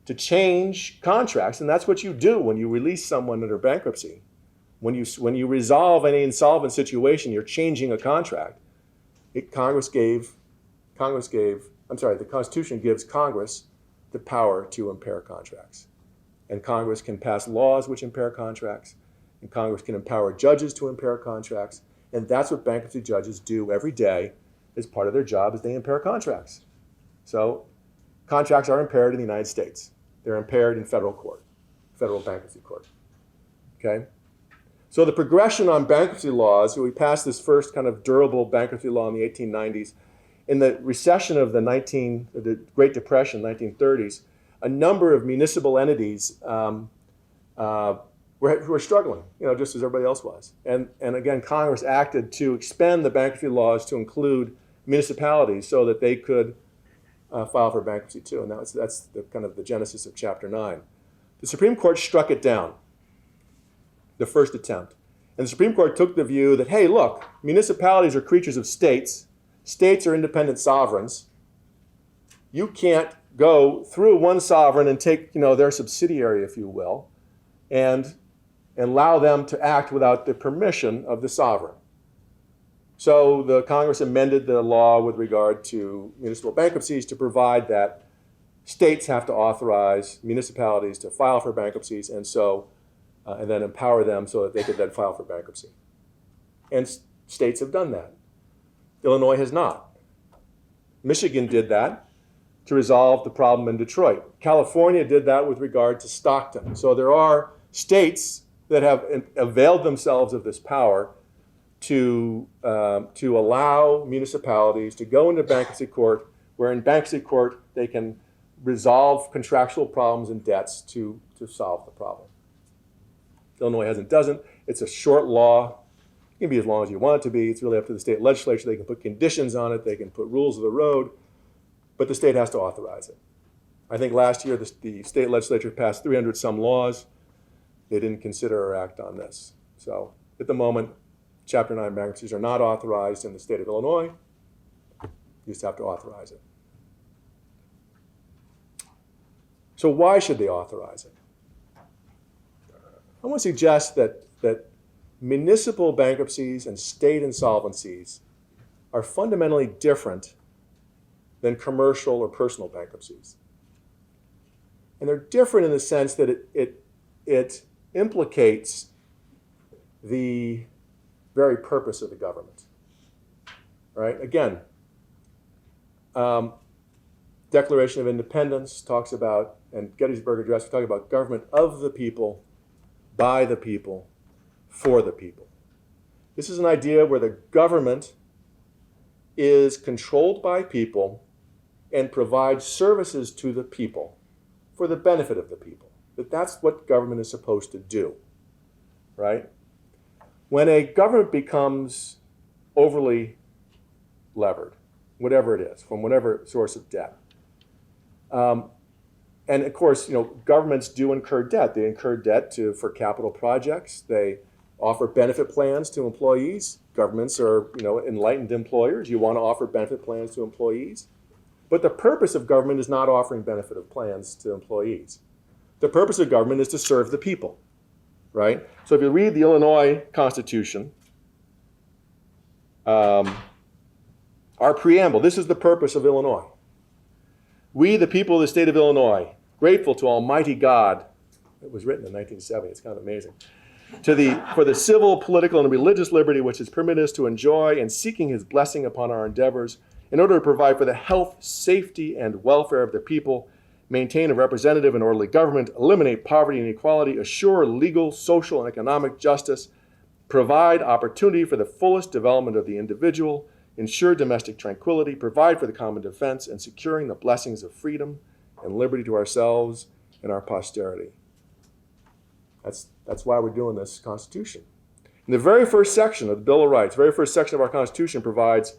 to change contracts, and that's what you do when you release someone under bankruptcy, when you resolve any insolvent situation, you're changing a contract. The Constitution gives Congress the power to impair contracts. And Congress can pass laws which impair contracts, and Congress can empower judges to impair contracts, and that's what bankruptcy judges do every day as part of their job, is they impair contracts. So contracts are impaired in the United States. They're impaired in federal court, federal bankruptcy court, okay? So the progression on bankruptcy laws, so we passed this first kind of durable bankruptcy law in the 1890s. In the recession of the Great Depression, 1930s, a number of municipal entities were struggling, just as everybody else was. And again, Congress acted to expand the bankruptcy laws to include municipalities so that they could file for bankruptcy too. And that's the kind of the genesis of Chapter 9. The Supreme Court struck it down. the first attempt. And the Supreme Court took the view that, hey, look, municipalities are creatures of states. States are independent sovereigns. You can't go through one sovereign and take, their subsidiary, if you will, and allow them to act without the permission of the sovereign. So the Congress amended the law with regard to municipal bankruptcies to provide that states have to authorize municipalities to file for bankruptcies and then empower them so that they could then file for bankruptcy. And states have done that. Illinois has not. Michigan did that to resolve the problem in Detroit. California did that with regard to Stockton. So there are states that have availed themselves of this power to allow municipalities to go into bankruptcy court, where in bankruptcy court they can resolve contractual problems and debts to solve the problem. Illinois doesn't. It's a short law. It can be as long as you want it to be. It's really up to the state legislature. They can put conditions on it. They can put rules of the road, but the state has to authorize it. I think last year the state legislature passed 300 some laws. They didn't consider or act on this. So at the moment, Chapter 9 bankruptcies are not authorized in the state of Illinois. You just have to authorize it. So why should they authorize it? I want to suggest that municipal bankruptcies and state insolvencies are fundamentally different than commercial or personal bankruptcies. And they're different in the sense that it implicates the very purpose of the government, right? Again, Declaration of Independence talks about, and Gettysburg Address, we talk about government of the people, by the people, for the people. This is an idea where the government is controlled by people and provides services to the people for the benefit of the people. That's what government is supposed to do, right? When a government becomes overly levered, whatever it is, from whatever source of debt, and of course, governments do incur debt. They incur debt for capital projects. They offer benefit plans to employees. Governments are, enlightened employers. You want to offer benefit plans to employees. But the purpose of government is not offering benefit of plans to employees. The purpose of government is to serve the people, right? So if you read the Illinois Constitution, our preamble, this is the purpose of Illinois. We, the people of the state of Illinois, grateful to Almighty God, it was written in 1970, it's kind of amazing, for the civil, political, and religious liberty which is permitted us to enjoy, and seeking his blessing upon our endeavors, in order to provide for the health, safety, and welfare of the people, maintain a representative and orderly government, eliminate poverty and inequality, assure legal, social, and economic justice, provide opportunity for the fullest development of the individual, ensure domestic tranquility, provide for the common defense, and securing the blessings of freedom and liberty to ourselves and our posterity. That's why we're doing this Constitution. In the very first section of the Bill of Rights, the very first section of our Constitution provides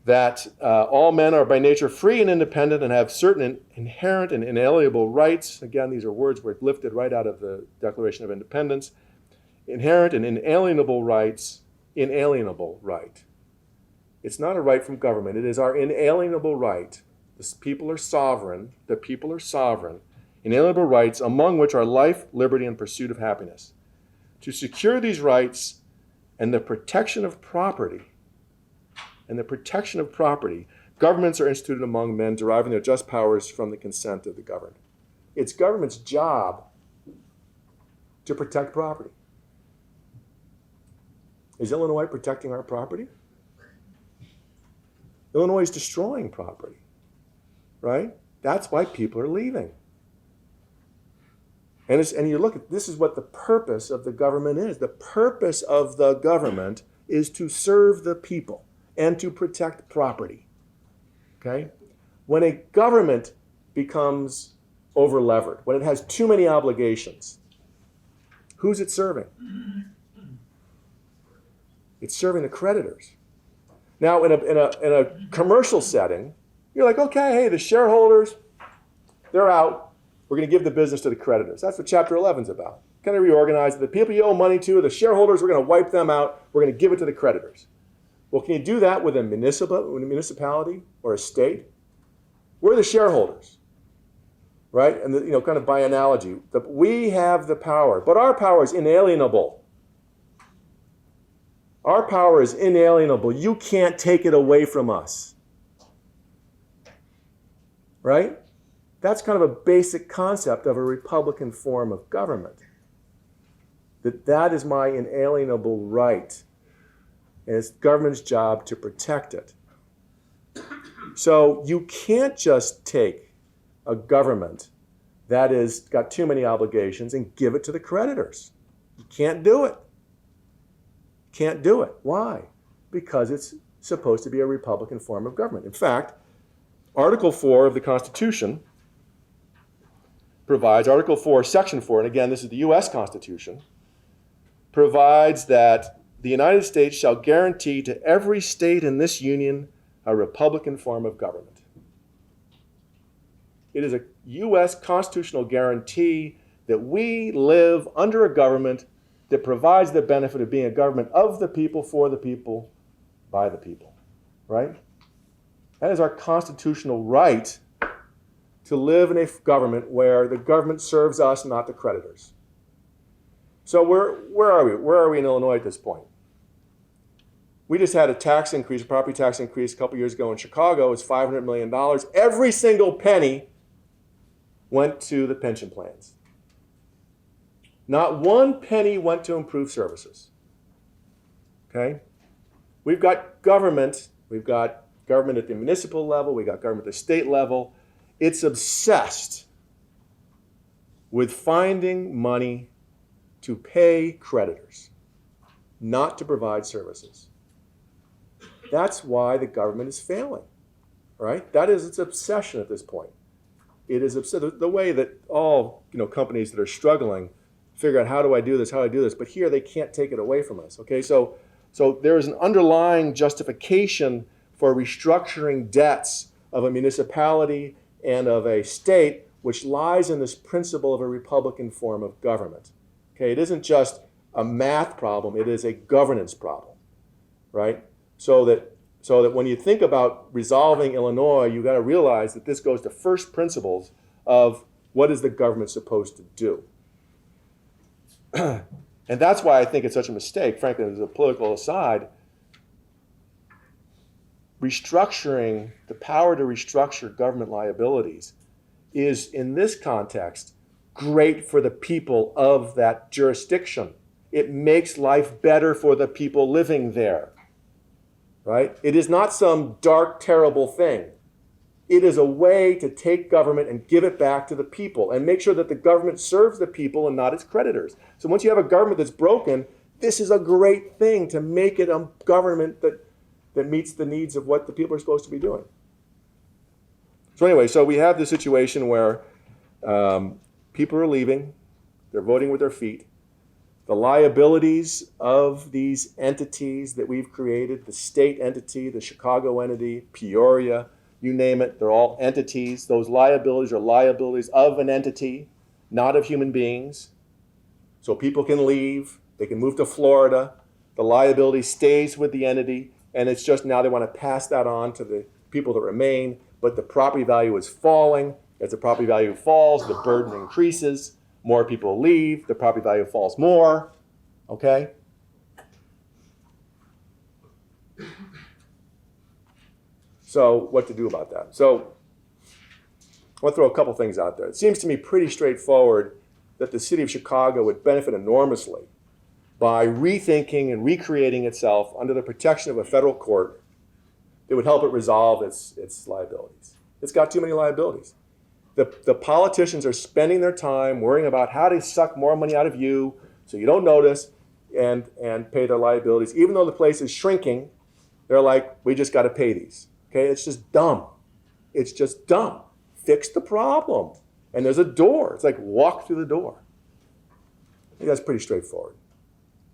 that all men are by nature free and independent and have certain inherent and inalienable rights. Again, these are words were lifted right out of the Declaration of Independence. Inherent and inalienable rights, inalienable right. It's not a right from government. It is our inalienable right. The people are sovereign. The people are sovereign. Inalienable rights, among which are life, liberty, and pursuit of happiness. To secure these rights and the protection of property, governments are instituted among men, deriving their just powers from the consent of the governed. It's government's job to protect property. Is Illinois protecting our property? Illinois is destroying property, right? That's why people are leaving. And you look at, this is what the purpose of the government is. The purpose of the government is to serve the people and to protect property, okay? When a government becomes over-levered, when it has too many obligations, who's it serving? It's serving the creditors. Now, in a commercial setting, you're like, okay, hey, the shareholders, they're out. We're going to give the business to the creditors. That's what Chapter 11 is about. kind of reorganize it. The people you owe money to, the shareholders, we're going to wipe them out. We're going to give it to the creditors. Well, can you do that with a municipality or a state? We're the shareholders, right? And kind of by analogy, we have the power, but our power is inalienable. Our power is inalienable. You can't take it away from us, right? That's kind of a basic concept of a Republican form of government. That is my inalienable right, and it's government's job to protect it. So you can't just take a government that has got too many obligations and give it to the creditors. You can't do it. Can't do it. Why? Because it's supposed to be a Republican form of government. In fact, Article 4 of the Constitution provides, Article 4, Section 4, and again, this is the U.S. Constitution, provides that the United States shall guarantee to every state in this union a Republican form of government. It is a U.S. constitutional guarantee that we live under a government that provides the benefit of being a government of the people, for the people, by the people, right? That is our constitutional right to live in a government where the government serves us, not the creditors. So where are we? Where are we in Illinois at this point? We just had a tax increase, a property tax increase a couple years ago in Chicago. It's $500 million. Every single penny went to the pension plans. Not one penny went to improve services. Okay? We've got government. We've got government at the municipal level. We've got government at the state level. It's obsessed with finding money to pay creditors, not to provide services. That's why the government is failing, right? That is its obsession at this point. It is the way that all companies that are struggling figure out, how do I do this, but here they can't take it away from us, okay? So there is an underlying justification for restructuring debts of a municipality and of a state, which lies in this principle of a Republican form of government. Okay, it isn't just a math problem, it is a governance problem, right? So that when you think about resolving Illinois, you've got to realize that this goes to first principles of what is the government supposed to do. And that's why I think it's such a mistake, frankly, as a political aside. Restructuring, the power to restructure government liabilities is, in this context, great for the people of that jurisdiction. It makes life better for the people living there, right? It is not some dark, terrible thing. It is a way to take government and give it back to the people and make sure that the government serves the people and not its creditors. So once you have a government that's broken, this is a great thing to make it a government that meets the needs of what the people are supposed to be doing. So anyway, so we have this situation where people are leaving, they're voting with their feet. The liabilities of these entities that we've created, the state entity, the Chicago entity, Peoria, you name it, they're all entities. Those liabilities are liabilities of an entity, not of human beings. So people can leave, they can move to Florida, the liability stays with the entity, and it's just now they want to pass that on to the people that remain, but the property value is falling. As the property value falls, the burden increases. More people leave, the property value falls more, okay? So what to do about that? So I want to throw a couple things out there. It seems to me pretty straightforward that the city of Chicago would benefit enormously by rethinking and recreating itself under the protection of a federal court that would help it resolve its liabilities. It's got too many liabilities. The politicians are spending their time worrying about how to suck more money out of you so you don't notice and pay their liabilities. Even though the place is shrinking, they're like, we just got to pay these. Okay, it's just dumb. It's just dumb. Fix the problem. And there's a door. It's like walk through the door. I think that's pretty straightforward.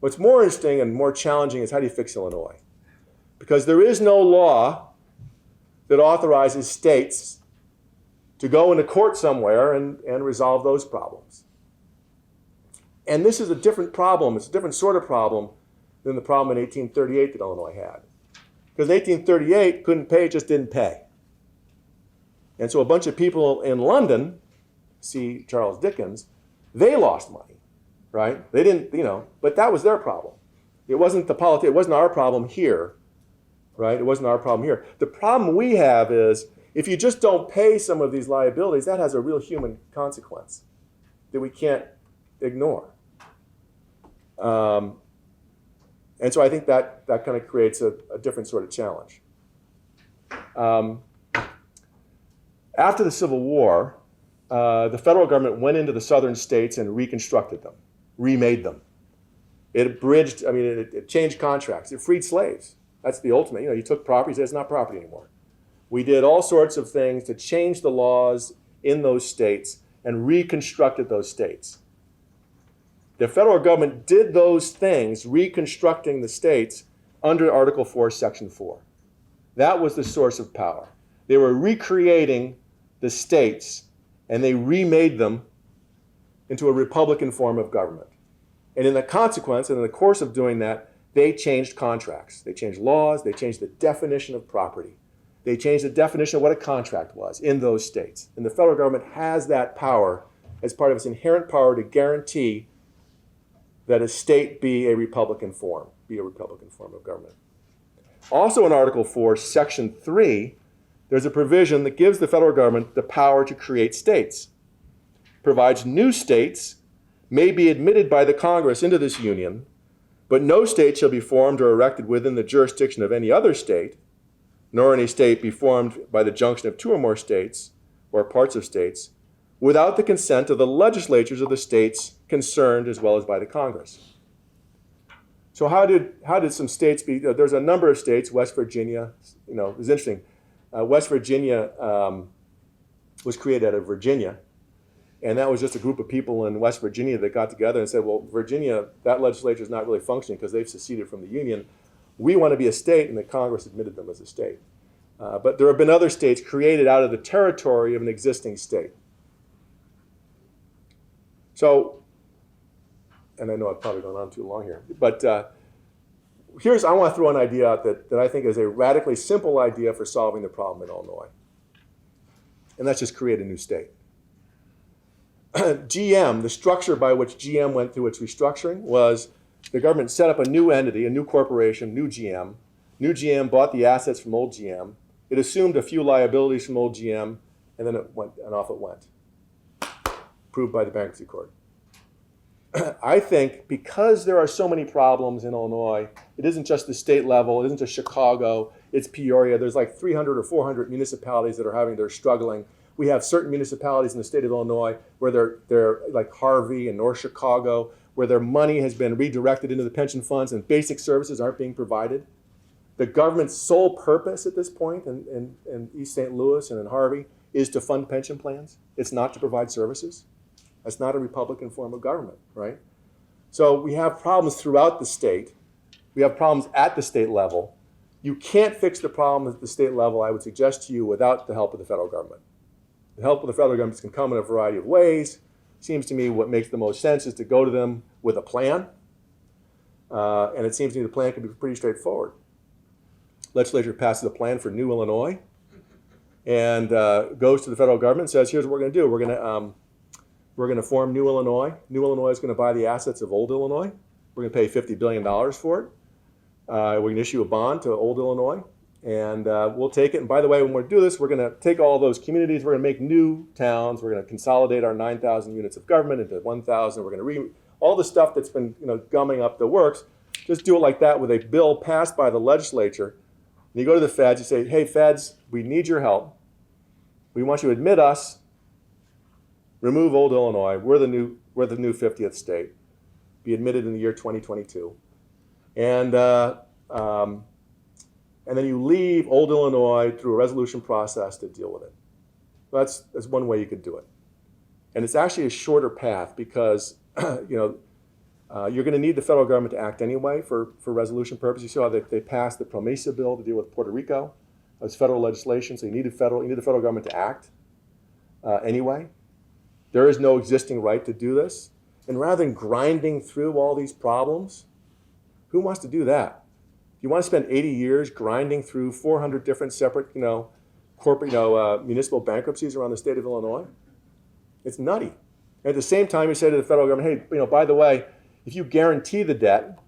What's more interesting and more challenging is how do you fix Illinois? Because there is no law that authorizes states to go into court somewhere and resolve those problems. And this is a different problem. It's a different sort of problem than the problem in 1838 that Illinois had. Because in 1838, couldn't pay, just didn't pay. And so a bunch of people in London, see Charles Dickens, they lost money, right? They didn't, but that was their problem. It wasn't it wasn't our problem here, right? It wasn't our problem here. The problem we have is if you just don't pay some of these liabilities, that has a real human consequence that we can't ignore. And so I think that kind of creates a different sort of challenge. After the Civil War, the federal government went into the southern states and reconstructed them, remade them. It it changed contracts. It freed slaves. That's the ultimate. You took property, you said it's not property anymore. We did all sorts of things to change the laws in those states and reconstructed those states. The federal government did those things, reconstructing the states, under Article 4, Section 4. That was the source of power. They were recreating the states, and they remade them into a republican form of government. And in the consequence, and in the course of doing that, they changed contracts. They changed laws. They changed the definition of property. They changed the definition of what a contract was in those states. And the federal government has that power as part of its inherent power to guarantee that a state be a republican form of government. Also in Article 4, Section 3, there's a provision that gives the federal government the power to create states. Provides new states may be admitted by the Congress into this union, but no state shall be formed or erected within the jurisdiction of any other state, nor any state be formed by the junction of two or more states or parts of states, without the consent of the legislatures of the states concerned as well as by the Congress. So how did some states be? There's a number of states, West Virginia, it was interesting. West Virginia was created out of Virginia, and that was just a group of people in West Virginia that got together and said, well, Virginia, that legislature is not really functioning because they've seceded from the Union. We want to be a state, and the Congress admitted them as a state. But there have been other states created out of the territory of an existing state. So, and I know I've probably gone on too long here, but I want to throw an idea out that I think is a radically simple idea for solving the problem in Illinois. And that's just create a new state. GM, the structure by which GM went through its restructuring was the government set up a new entity, a new corporation, new GM. New GM bought the assets from old GM. It assumed a few liabilities from old GM, and then off it went. Approved by the bankruptcy court. I think because there are so many problems in Illinois, it isn't just the state level, it isn't just Chicago, it's Peoria. There's like 300 or 400 municipalities that are struggling. We have certain municipalities in the state of Illinois where they're like Harvey and North Chicago, where their money has been redirected into the pension funds and basic services aren't being provided. The government's sole purpose at this point in East St. Louis and in Harvey is to fund pension plans. It's not to provide services. That's not a republican form of government, right? So we have problems throughout the state. We have problems at the state level. You can't fix the problem at the state level, I would suggest to you, without the help of the federal government. The help of the federal government can come in a variety of ways. Seems to me what makes the most sense is to go to them with a plan. And it seems to me the plan can be pretty straightforward. Legislature passes a plan for New Illinois and goes to the federal government and says, here's what we're going to do. We're going to form New Illinois. New Illinois is going to buy the assets of Old Illinois. We're going to pay $50 billion for it. We're going to issue a bond to Old Illinois, and we'll take it. And by the way, when we do this, we're going to take all those communities. We're going to make new towns. We're going to consolidate our 9,000 units of government into 1,000. We're going to all the stuff that's been gumming up the works. Just do it like that with a bill passed by the legislature. And you go to the feds. You say, hey, feds, we need your help. We want you to admit us. Remove Old Illinois. We're the new 50th state. Be admitted in the year 2022, and then you leave Old Illinois through a resolution process to deal with it. That's one way you could do it, and it's actually a shorter path because you're going to need the federal government to act anyway for resolution purposes. You saw that they passed the PROMESA bill to deal with Puerto Rico. It's federal legislation, so you need the federal government to act anyway. There is no existing right to do this. And rather than grinding through all these problems, who wants to do that? You want to spend 80 years grinding through 400 different separate, corporate, municipal bankruptcies around the state of Illinois? It's nutty. At the same time, you say to the federal government, hey, by the way, if you guarantee the debt,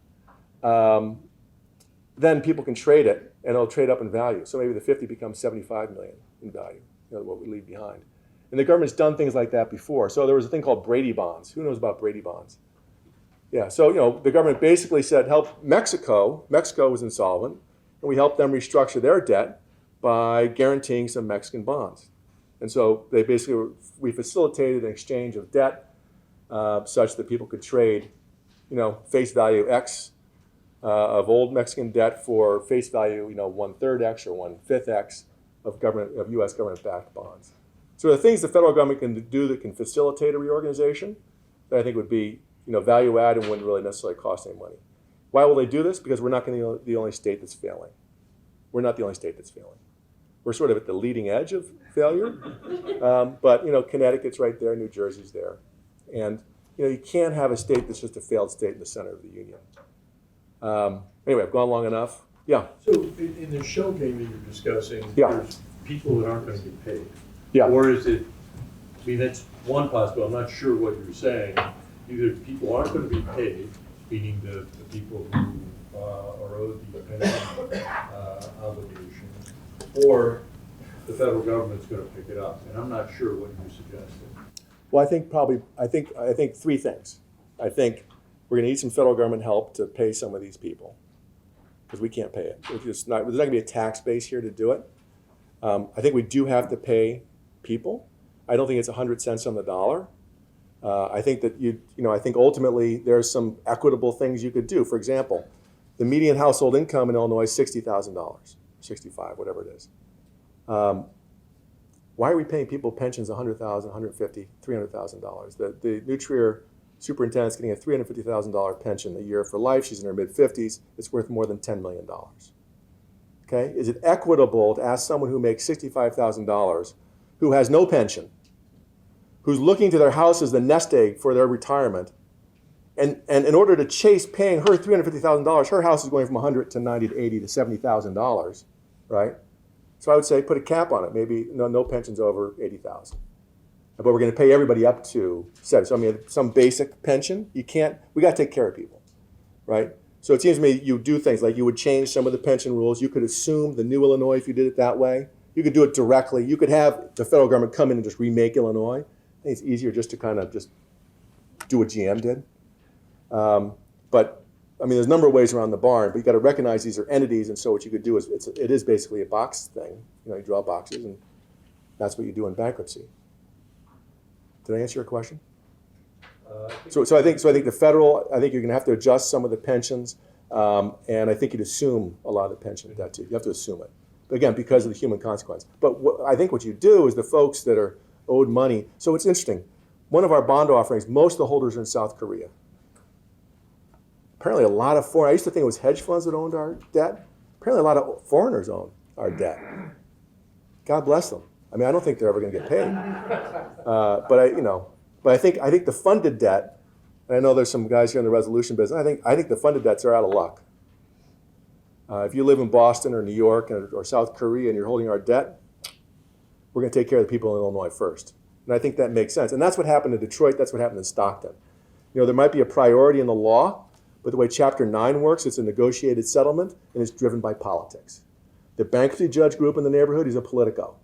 then people can trade it, and it'll trade up in value. So maybe the 50 becomes 75 million in value, what we leave behind. And the government's done things like that before. So there was a thing called Brady bonds. Who knows about Brady bonds? Yeah, so the government basically said, help Mexico. Mexico was insolvent, and we helped them restructure their debt by guaranteeing some Mexican bonds. And so we facilitated an exchange of debt such that people could trade, face value X of old Mexican debt for face value, 1/3 X or 1/5 X of U.S. government-backed bonds. So the things the federal government can do that can facilitate a reorganization, that I think would be, value add and wouldn't really necessarily cost any money. Why will they do this? Because we're not going to be the only state that's failing. We're not the only state that's failing. We're sort of at the leading edge of failure, but Connecticut's right there, New Jersey's there, and you can't have a state that's just a failed state in the center of the union. Anyway, I've gone long enough. Yeah. So in the shell game that you're discussing, Yeah. there's people that aren't going to get paid. Yeah. Or is it, that's one possibility. I'm not sure what you're saying. Either people aren't going to be paid, meaning the people who are owed the pension obligation, or the federal government's going to pick it up. And I'm not sure what you suggested. Well, I think three things. I think we're going to need some federal government help to pay some of these people because we can't pay it. There's not going to be a tax base here to do it. I think we do have to pay people. I don't think it's 100 cents on the dollar. I think that I think ultimately there's some equitable things you could do. For example, the median household income in Illinois is $60,000, 65, whatever it is. Why are we paying people pensions $100,000, $150,000, $300,000? The New Trier superintendent's getting a $350,000 pension a year for life. She's in her mid-50s. It's worth more than $10 million. Okay? Is it equitable to ask someone who makes $65,000, who has no pension, who's looking to their house as the nest egg for their retirement, and in order to chase paying her $350,000, her house is going from $100,000 to $90,000 to $80,000 to $70,000, right? So I would say put a cap on it. Maybe no pensions over $80,000. But we're going to pay everybody up to $70,000. So some basic pension. We got to take care of people, right? So it seems to me you do things like you would change some of the pension rules. You could assume the new Illinois if you did it that way. You could do it directly. You could have the federal government come in and just remake Illinois. I think it's easier just to kind of just do what GM did. But there's a number of ways around the barn, but you got to recognize these are entities, and so what you could do is it is basically a box thing. You draw boxes, and that's what you do in bankruptcy. Did I answer your question? So I think the federal. I think you're going to have to adjust some of the pensions, and I think you'd assume a lot of the pension debt too. You have to assume it, but again, because of the human consequence. But I think what you do is the folks that are owed money. So it's interesting. One of our bond offerings, most of the holders are in South Korea. Apparently a lot of foreign, I used to think it was hedge funds that owned our debt. Apparently a lot of foreigners own our debt. God bless them. I don't think they're ever going to get paid. But I think the funded debt, and I know there's some guys here in the resolution business, I think the funded debts are out of luck. If you live in Boston or New York or South Korea and you're holding our debt, we're going to take care of the people in Illinois first. And I think that makes sense. And that's what happened in Detroit. That's what happened in Stockton. There might be a priority in the law, but the way Chapter 9 works, it's a negotiated settlement, and it's driven by politics. The bankruptcy judge group in the neighborhood is a politico.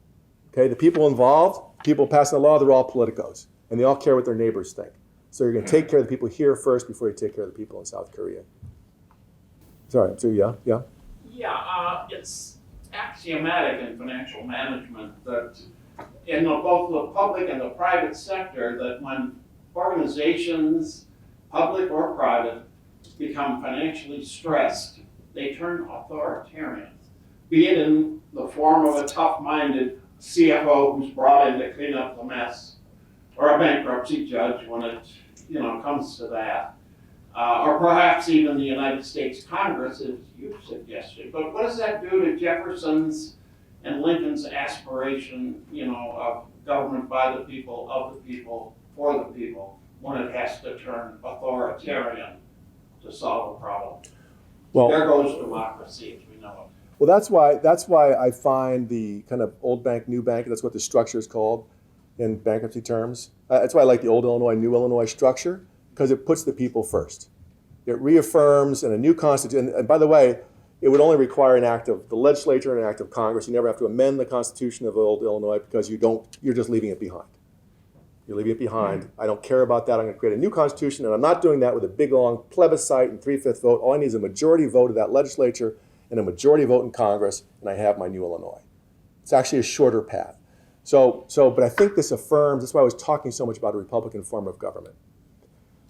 Okay, the people involved, people passing the law, they're all politicos, and they all care what their neighbors think. So you're going to take care of the people here first before you take care of the people in South Korea. Sorry, so yeah? Yeah, it's axiomatic in financial management that in both the public and the private sector that when organizations, public or private, become financially stressed, they turn authoritarian, be it in the form of a tough-minded CFO who's brought in to clean up the mess, or a bankruptcy judge when it comes to that, or perhaps even the United States Congress, as you suggested. But what does that do to Jefferson's and Lincoln's aspiration, of government by the people, of the people, for the people? when it has to turn authoritarian to solve a problem. Well, There goes democracy as we know it. Well, that's why I find the kind of old bank, new bank, that's what the structure is called in bankruptcy terms. That's why I like the old Illinois, new Illinois structure, because it puts the people first. It reaffirms in a new constitution, and by the way, it would only require an act of the legislature and an act of Congress. You never have to amend the Constitution of old Illinois because you're just leaving it behind. You're leaving it behind. I don't care about that. I'm going to create a new constitution, and I'm not doing that with a big, long plebiscite and 3/5 vote. All I need is a majority vote of that legislature and a majority vote in Congress, and I have my new Illinois. It's actually a shorter path. But I think this affirms, that's why I was talking so much about a Republican form of government.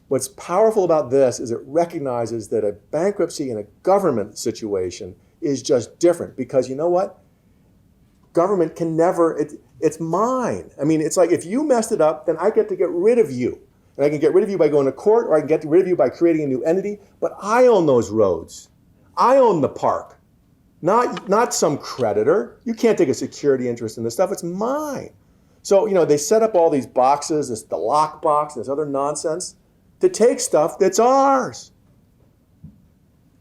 What's powerful about this is it recognizes that a bankruptcy in a government situation is just different because you know what? Government can never, it's mine. I mean, it's like if you messed it up, then I get to get rid of you. And I can get rid of you by going to court or I can get rid of you by creating a new entity, but I own those roads. I own the park, not some creditor. You can't take a security interest in this stuff. It's mine. So, they set up all these boxes, the lock box, and this other nonsense to take stuff that's ours.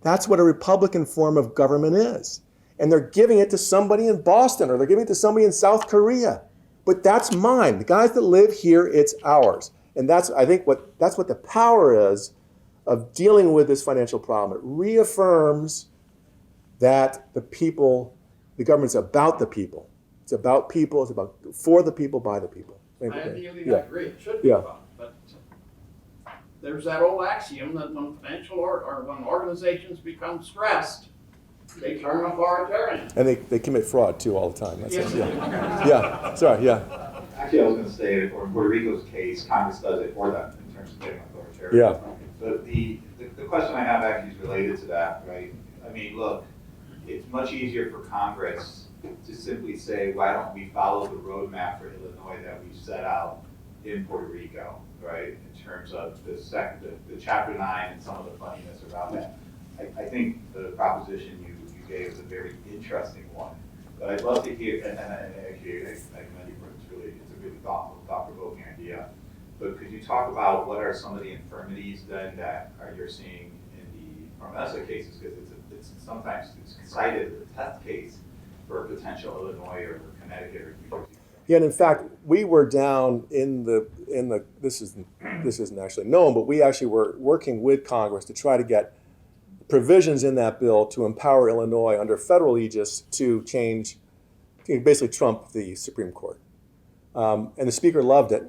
That's what a Republican form of government is. And they're giving it to somebody in Boston or they're giving it to somebody in South Korea. But that's mine. The guys that live here, it's ours. And that's what the power is of dealing with this financial problem. It reaffirms that the government's about the people. It's about people. It's about for the people, by the people. I agree. It should be about. But there's that old axiom that when financial or when organizations become stressed, they turn authoritarian. And they commit fraud too all the time. That's Yes. it. Yeah. Sorry. Yeah. Actually, I was going to say, for Puerto Rico's case, Congress does it for them in terms of getting authoritarian. Yeah. But the question I have actually is related to that, right? I mean, look, it's much easier for Congress to simply say, why don't we follow the roadmap for Illinois that we set out in Puerto Rico, right? In terms of the Chapter 9 and some of the funniness around that. I think the proposition you gave is a very interesting one. But I'd love to hear, and actually I commend you for it. It's a really thought-provoking idea. But could you talk about what are some of the infirmities then that you're seeing in the Promesa cases? Because it's sometimes cited as a test case for a potential Illinois or Connecticut or New Jersey. Yeah, and in fact, we were down in the this isn't actually known, but we actually were working with Congress to try to get provisions in that bill to empower Illinois under federal aegis to basically trump the Supreme Court. And the Speaker loved it,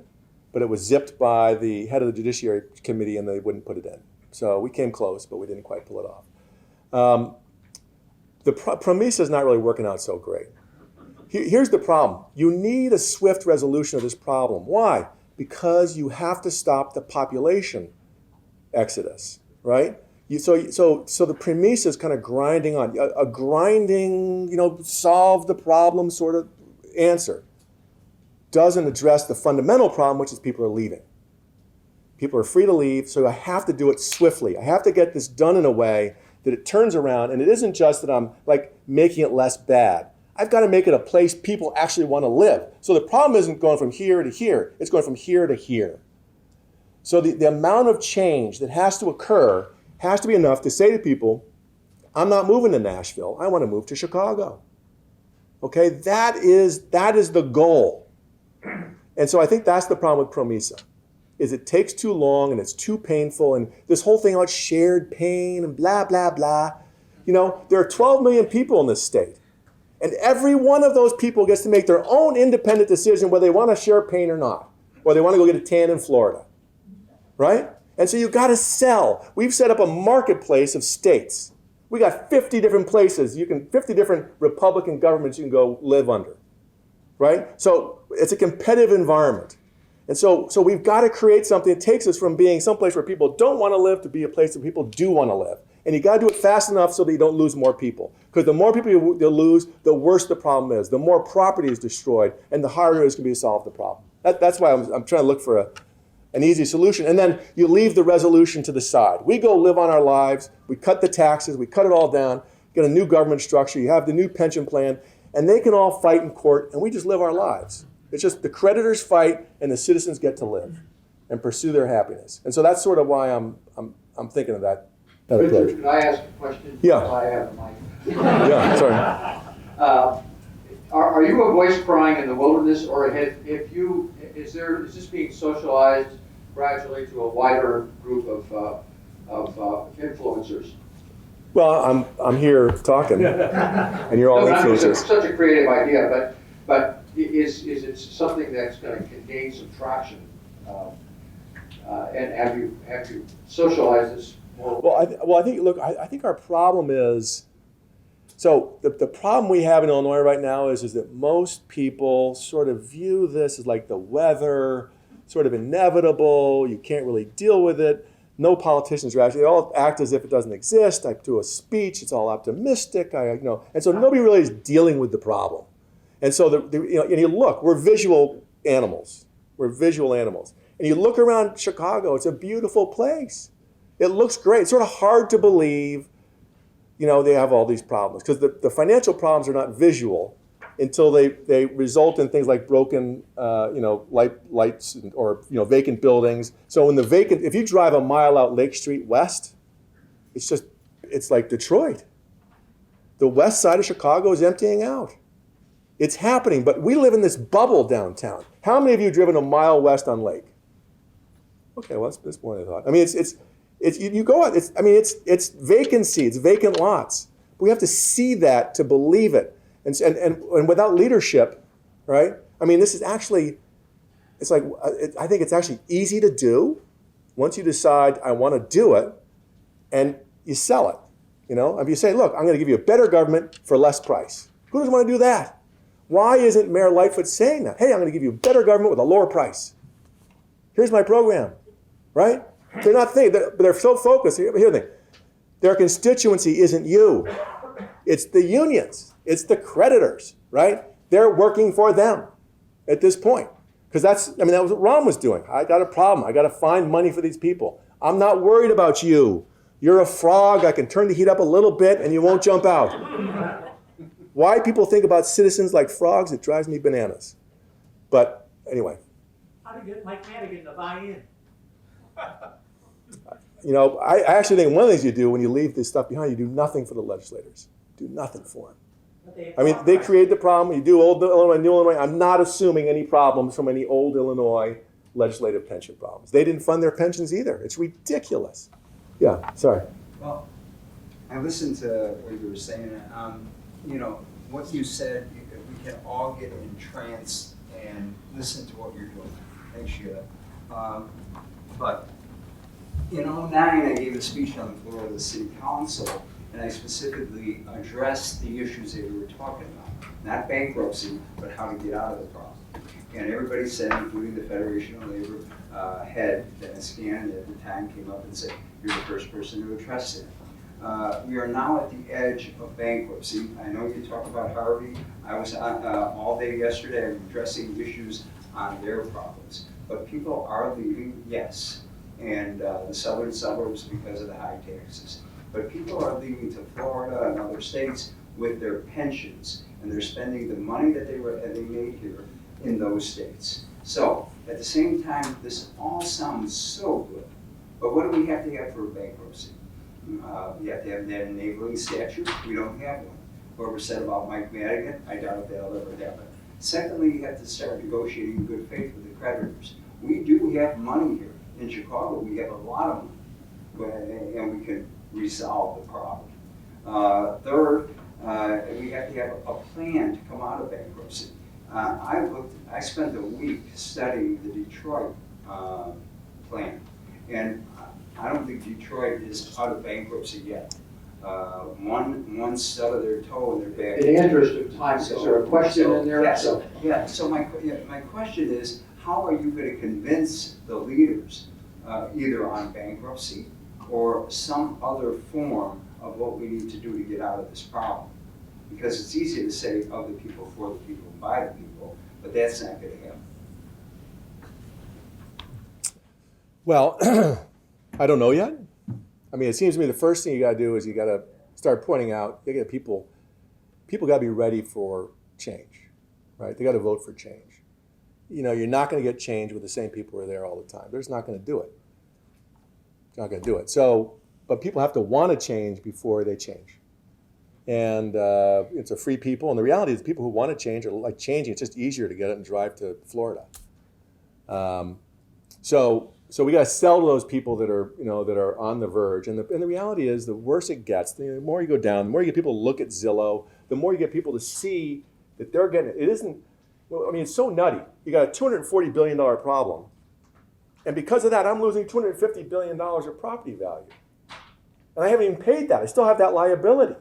but it was zipped by the head of the Judiciary Committee and they wouldn't put it in. So we came close, but we didn't quite pull it off. The Promesa is not really working out so great. Here's the problem. You need a swift resolution of this problem. Why? Because you have to stop the population exodus, right? So the Promesa is kind of grinding on, a grinding, solve the problem sort of answer. Doesn't address the fundamental problem, which is people are leaving. People are free to leave, so I have to do it swiftly. I have to get this done in a way that it turns around, and it isn't just that I'm like making it less bad. I've got to make it a place people actually want to live. So the problem isn't going from here to here, it's going from here to here. So the amount of change that has to occur has to be enough to say to people, I'm not moving to Nashville, I want to move to Chicago. Okay, that is the goal. And so I think that's the problem with Promesa, is it takes too long and it's too painful and this whole thing about shared pain and blah, blah, blah. There are 12 million people in this state. And every one of those people gets to make their own independent decision whether they want to share pain or not, or they want to go get a tan in Florida, right? And so you've got to sell. We've set up a marketplace of states. We got 50 different places, 50 different Republican governments you can go live under, right? So it's a competitive environment. And so we've got to create something that takes us from being someplace where people don't want to live to be a place where people do want to live. And you got to do it fast enough so that you don't lose more people. Because the more people you lose, the worse the problem is. The more property is destroyed, and the harder it is going to be to solve the problem. That's why I'm trying to look for an easy solution. And then you leave the resolution to the side. We go live on our lives. We cut the taxes. We cut it all down. Get a new government structure. You have the new pension plan. And they can all fight in court, and we just live our lives. It's just the creditors fight, and the citizens get to live. and pursue their happiness. And so that's sort of why I'm thinking of that approach. Richard, could I ask a question? Yeah. I have a mic. Yeah, sorry. Are you a voice crying in the wilderness, or is this being socialized gradually to a wider group of influencers? Well, I'm here talking, and you're all influencers. It's such a creative idea, but is it something that's going to gain some traction? And have you socialized this more? Well, I think our problem is, so the problem we have in Illinois right now is that most people sort of view this as like the weather, sort of inevitable. You can't really deal with it. No politicians are actually, they all act as if it doesn't exist. I do a speech, it's all optimistic, and so nobody really is dealing with the problem. And so, and you look, we're visual animals. We're visual animals. And you look around Chicago, it's a beautiful place. It looks great. It's sort of hard to believe, they have all these problems. Because the financial problems are not visual until they result in things like broken, lights or vacant buildings. So if you drive a mile out Lake Street West, it's like Detroit. The west side of Chicago is emptying out. It's happening, but we live in this bubble downtown. How many of you have driven a mile west on Lake? Okay, well that's more than I thought. I mean, you go out. It's vacancy. It's vacant lots. But we have to see that to believe it. And without leadership, right? I mean, this is actually, I think it's actually easy to do once you decide I want to do it, and you sell it. If you say, look, I'm going to give you a better government for less price. Who doesn't want to do that? Why isn't Mayor Lightfoot saying that? Hey, I'm going to give you a better government with a lower price. Here's my program, right? They're not thinking, but they're so focused. Here's the thing. Their constituency isn't you. It's the unions. It's the creditors, right? They're working for them at this point. Because that was what Ron was doing. I got a problem. I got to find money for these people. I'm not worried about you. You're a frog. I can turn the heat up a little bit and you won't jump out. Why people think about citizens like frogs, it drives me bananas. But anyway. How to get Mike Madigan to buy in? I actually think one of the things you do when you leave this stuff behind, you do nothing for the legislators. Do nothing for them. They create the problem. You do old Illinois, new Illinois. I'm not assuming any problems from any old Illinois legislative pension problems. They didn't fund their pensions either. It's ridiculous. Yeah, sorry. Well, I listened to what you were saying. What you said, we can all get entranced and listen to what you're doing. Thanks, Sheila. But in 2009, I gave a speech on the floor of the city council, and I specifically addressed the issues that we were talking about. Not bankruptcy, but how to get out of the problem. And everybody said, including the Federation of Labor head, Dennis Gannon, at the time came up and said, you're the first person to address it. We are now at the edge of bankruptcy. I know you talk about Harvey. I was all day yesterday addressing issues on their problems. But people are leaving, yes, and the southern suburbs because of the high taxes. But people are leaving to Florida and other states with their pensions, and they're spending the money that they made here in those states. So at the same time, this all sounds so good. But what do we have to have for bankruptcy? You have to have that enabling statute. We don't have one. Whoever said about Mike Madigan, I doubt that'll ever happen. Secondly, you have to start negotiating in good faith with the creditors. We do have money here. In Chicago, we have a lot of money, and we can resolve the problem. Third, we have to have a plan to come out of bankruptcy. I spent a week studying the Detroit plan, and I don't think Detroit is out of bankruptcy yet. One stubbed their toe in their back. In the interest of time, is there a question in there? Yeah, so my question is, how are you going to convince the leaders either on bankruptcy or some other form of what we need to do to get out of this problem? Because it's easy to say of the people, for the people, by the people, but that's not going to happen. Well, I don't know yet. I mean, it seems to me the first thing you got to do is you got to start pointing out, you got people got to be ready for change, right? They got to vote for change. you're not going to get change with the same people who are there all the time. They're just not going to do it. They're not going to do it. So, but people have to want to change before they change. And it's a free people. And the reality is people who want to change are like changing. It's just easier to get it and drive to Florida. So we got to sell to those people that are, that are on the verge. And the reality is, the worse it gets, the more you go down, the more you get people to look at Zillow, the more you get people to see that they're getting it. It isn't, well, I mean, it's so nutty. You got a $240 billion problem. And because of that, I'm losing $250 billion of property value. And I haven't even paid that. I still have that liability.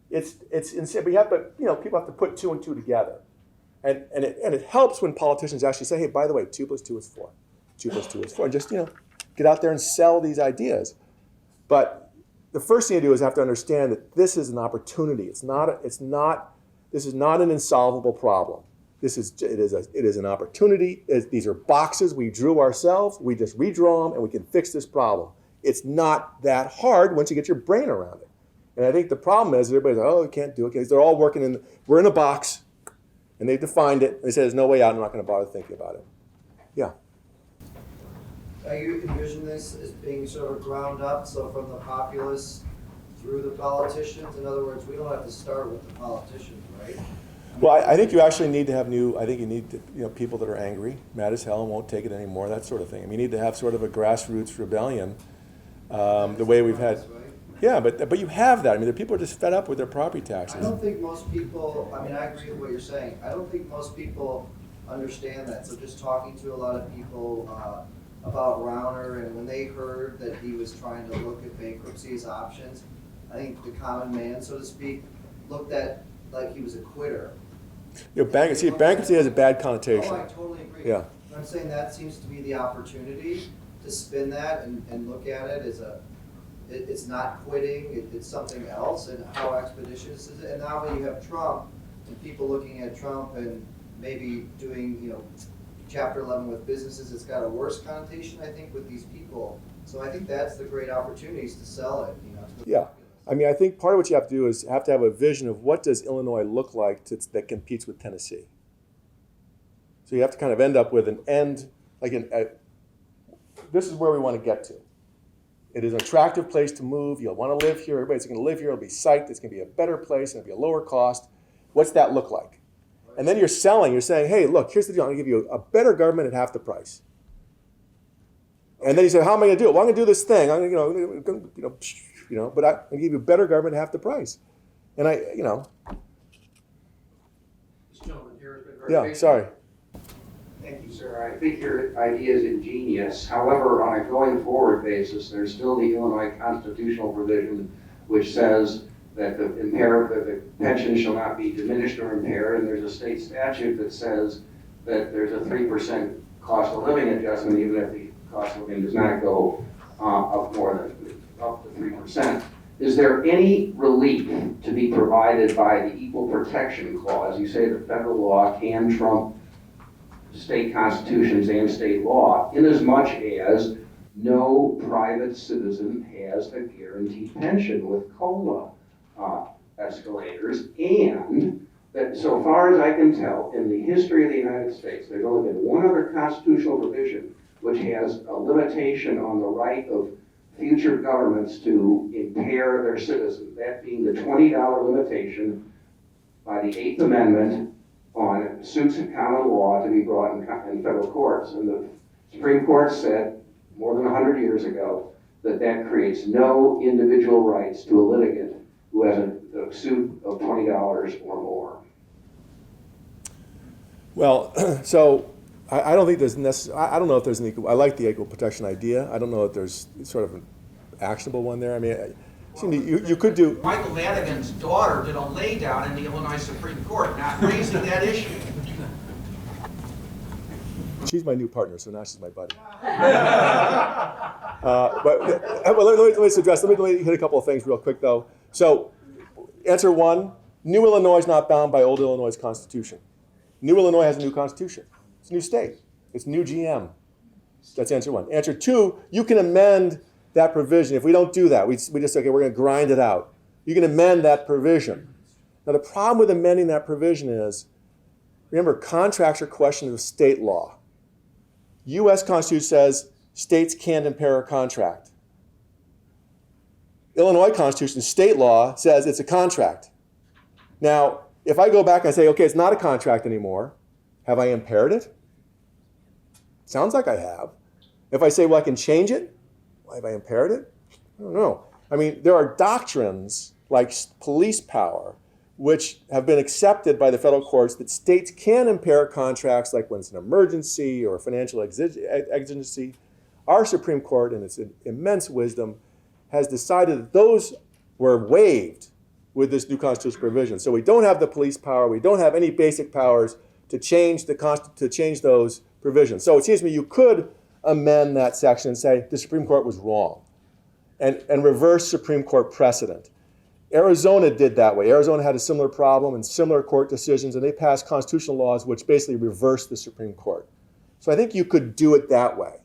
It's insane. But people have to put two and two together. And it helps when politicians actually say, hey, by the way, 2 + 2 is 4. 2 + 2 is 4. And just, get out there and sell these ideas. But the first thing you do is have to understand that this is an opportunity. This is not an insolvable problem. It is an opportunity. These are boxes we drew ourselves. We just redraw them and we can fix this problem. It's not that hard once you get your brain around it. And I think the problem is everybody's like, oh, we can't do it. Because they're all we're in a box and they've defined it. They say there's no way out. I'm not going to bother thinking about it. Yeah. You envision this as being sort of ground up, so from the populace through the politicians? In other words, we don't have to start with the politicians, right? Well, I think you actually need to have you need to, people that are angry, mad as hell, and won't take it anymore, that sort of thing. I mean, you need to have sort of a grassroots rebellion, the way we've had. Right? Yeah, but you have that. I mean, the people are just fed up with their property taxes. I don't think most people, I agree with what you're saying. I don't think most people understand that. So just talking to a lot of people about Rauner, and when they heard that he was trying to look at bankruptcy as options, I think the common man, so to speak, looked at like he was a quitter. Bankruptcy has a bad connotation. Oh, I totally agree. Yeah. I'm saying that seems to be the opportunity to spin that and look at it as it's not quitting, it's something else, and how expeditious is it? And now when you have Trump, and people looking at Trump and maybe doing, Chapter 11 with businesses, it's got a worse connotation, I think, with these people. So I think that's the great opportunities to sell it, to the Yeah. populace. I think part of what you have to do is have to have a vision of what does Illinois look like that competes with Tennessee. So you have to kind of end up with an end, this is where we want to get to. It is an attractive place to move. You'll want to live here. Everybody's going to live here. It'll be psyched. It's going to be a better place. And it'll be a lower cost. What's that look like? And then you're selling. You're saying, hey, look, here's the deal. I'm going to give you a better government at half the price. And then you say, how am I going to do it? Well, I'm going to do this thing. I'm going to, but I'm going to give you a better government at half the price. And This gentleman here has been very yeah, patient. sorry. Thank you, sir. I think your idea is ingenious. However, on a going forward basis, there's still the Illinois constitutional provision which says that the pension shall not be diminished or impaired, and there's a state statute that says that there's a 3% cost of living adjustment, even if the cost of living does not go up to 3%. Is there any relief to be provided by the Equal Protection Clause? You say the federal law can trump state constitutions and state law, inasmuch as no private citizen has a guaranteed pension with COLA escalators, and that so far as I can tell, in the history of the United States, there's only been one other constitutional provision which has a limitation on the right of future governments to impair their citizens, that being the $20 limitation by the 8th Amendment on suits of common law to be brought in federal courts. And the Supreme Court said more than 100 years ago that creates no individual rights to a litigant who has a suit of $20 or more. Well, so I don't think there's I don't know if there's an equal. I like the equal protection idea. I don't know if there's sort of an actionable one there. I mean, you could do. Michael Madigan's daughter did a laydown in the Illinois Supreme Court, not raising that issue. She's my new partner, so now she's my buddy. Let me address. Let me hit a couple of things real quick, though. So, answer one: New Illinois is not bound by Old Illinois' constitution. New Illinois has a new constitution. It's a new state. It's new GM. That's answer one. Answer two: you can amend that provision. If we don't do that, we just say, okay, we're going to grind it out. You can amend that provision. Now, the problem with amending that provision is Remember, contracts are questions of state law. U.S. Constitution says states can't impair a contract. Illinois Constitution, state law, says it's a contract. Now, if I go back and say, okay, it's not a contract anymore, have I impaired it? Sounds like I have. If I say, well, I can change it, well, have I impaired it? I don't know. I mean, there are doctrines like police power, which have been accepted by the federal courts that states can impair contracts like when it's an emergency or a financial exigency. Our Supreme Court, in its immense wisdom, has decided that those were waived with this new constitutional provision. So we don't have the police power, we don't have any basic powers to change those provisions. So it seems to me you could amend that section and say the Supreme Court was wrong and reverse Supreme Court precedent. Arizona did that way. Arizona had a similar problem and similar court decisions, and they passed constitutional laws which basically reversed the Supreme Court. So I think you could do it that way,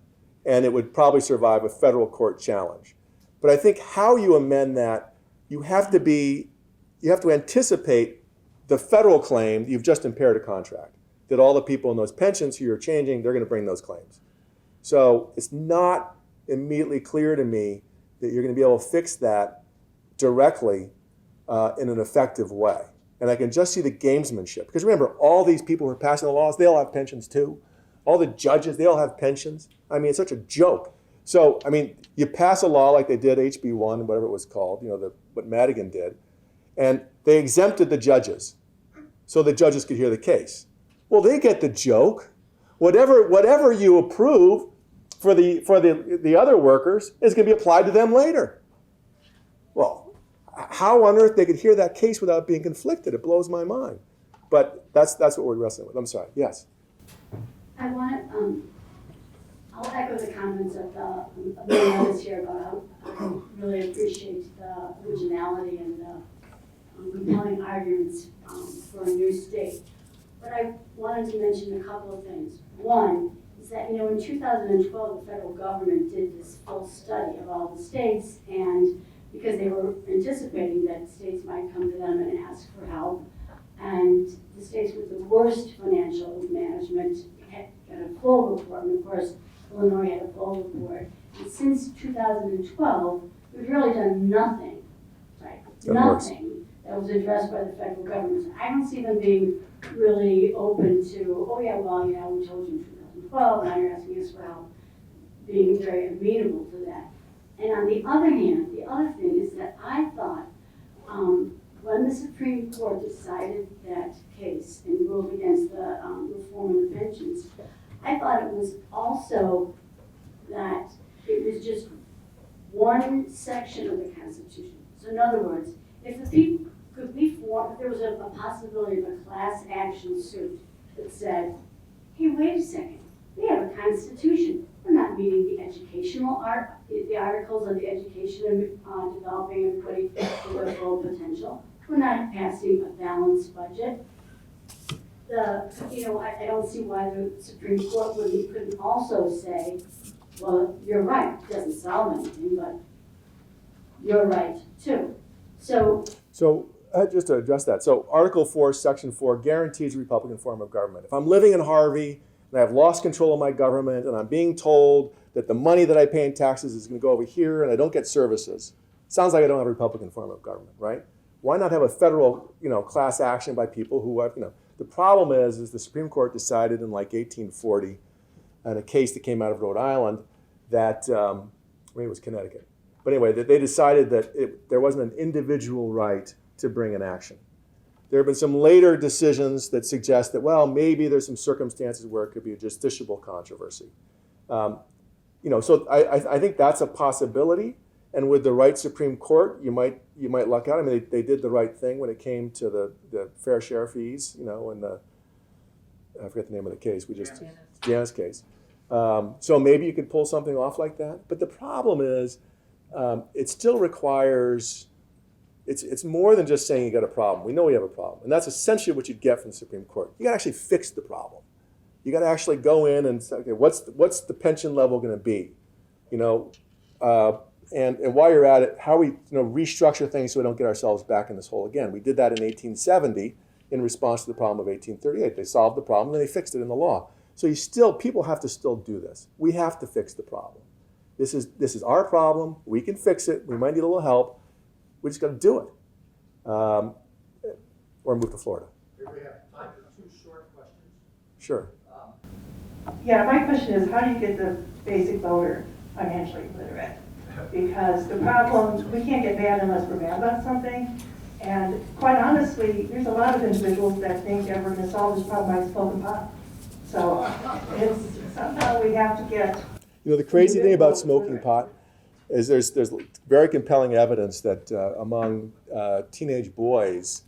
and it would probably survive a federal court challenge. But I think how you amend that, you have to anticipate the federal claim that you've just impaired a contract, that all the people in those pensions who you're changing, they're going to bring those claims. So it's not immediately clear to me that you're going to be able to fix that directly in an effective way. And I can just see the gamesmanship. Because remember, all these people who are passing the laws, they all have pensions too. All the judges, they all have pensions. I mean, it's such a joke. So, I mean, you pass a law like they did, HB 1, whatever it was called, what Madigan did, and they exempted the judges so the judges could hear the case. Well, they get the joke. Whatever you approve for the other workers is going to be applied to them later. Well, how on earth they could hear that case without being conflicted? It blows my mind. But that's what we're wrestling with. I'm sorry. Yes. I'll echo the comments of many others here, but I really appreciate the originality and the compelling arguments for a new state. But I wanted to mention a couple of things. One is that, in 2012, the federal government did this full study of all the states, and because they were anticipating that states might come to them and ask for help, and the states with the worst financial management got a full report, and of course, Illinois had a full report. And since 2012, we've really done nothing, right? Nothing that was addressed by the federal government. So I don't see them being really open to, oh yeah, well, we told you in 2012, now you're asking us for help, being very amenable to that. And on the other hand, the other thing is that I thought when the Supreme Court decided that case and ruled against the reform of the pensions, I thought it was also that it was just one section of the Constitution. So in other words, if the people could be formed, if there was a possibility of a class action suit that said, hey, wait a second, we have a Constitution. We're not meeting the educational the articles of the education and developing and putting to their full potential. We're not passing a balanced budget. I don't see why the Supreme Court couldn't also say, well, you're right, it doesn't solve anything, but you're right too. So just to address that, so Article 4, Section 4 guarantees a Republican form of government. If I'm living in Harvey and I've lost control of my government and I'm being told that the money that I pay in taxes is going to go over here and I don't get services, sounds like I don't have a Republican form of government, right? Why not have a federal, class action by people who have, The problem is the Supreme Court decided in like 1840 in a case that came out of Rhode Island that, maybe it was Connecticut. But anyway, that they decided that there wasn't an individual right to bring an action. There have been some later decisions that suggest that, well, maybe there's some circumstances where it could be a justiciable controversy. So I think that's a possibility. And with the right Supreme Court, you might luck out. I mean, they did the right thing when it came to the fair share fees, and I forget the name of the case. Janus case. So maybe you could pull something off like that. But the problem is, it still requires. It's more than just saying you got a problem. We know we have a problem, and that's essentially what you'd get from the Supreme Court. You got to actually fix the problem. You got to actually go in and say, okay, what's the pension level going to be? And while you're at it, how we restructure things so we don't get ourselves back in this hole again. We did that in 1870 in response to the problem of 1838. They solved the problem, and they fixed it in the law. So people have to still do this. We have to fix the problem. This is our problem. We can fix it. We might need a little help. We just got to do it. Or move to Florida. Here we have time for 2 short questions. Sure. Yeah, my question is, how do you get the basic voter financially literate? Because the problem, we can't get mad unless we're mad about something. And quite honestly, there's a lot of individuals that think that we're going to solve this problem by smoking pot. So it's somehow we have to get. You know, the crazy thing about smoking pot is there's very compelling evidence that among teenage boys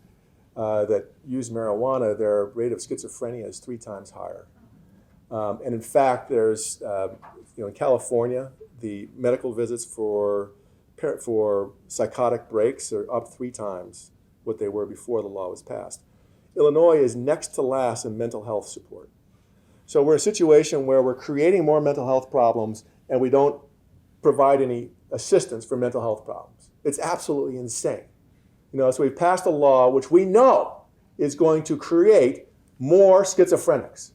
that use marijuana, their rate of schizophrenia is 3 times higher. And in fact, there's, in California, the medical visits for psychotic breaks are up 3 times what they were before the law was passed. Illinois is next to last in mental health support. So we're in a situation where we're creating more mental health problems and we don't provide any assistance for mental health problems. It's absolutely insane. So we've passed a law which we know is going to create more schizophrenics.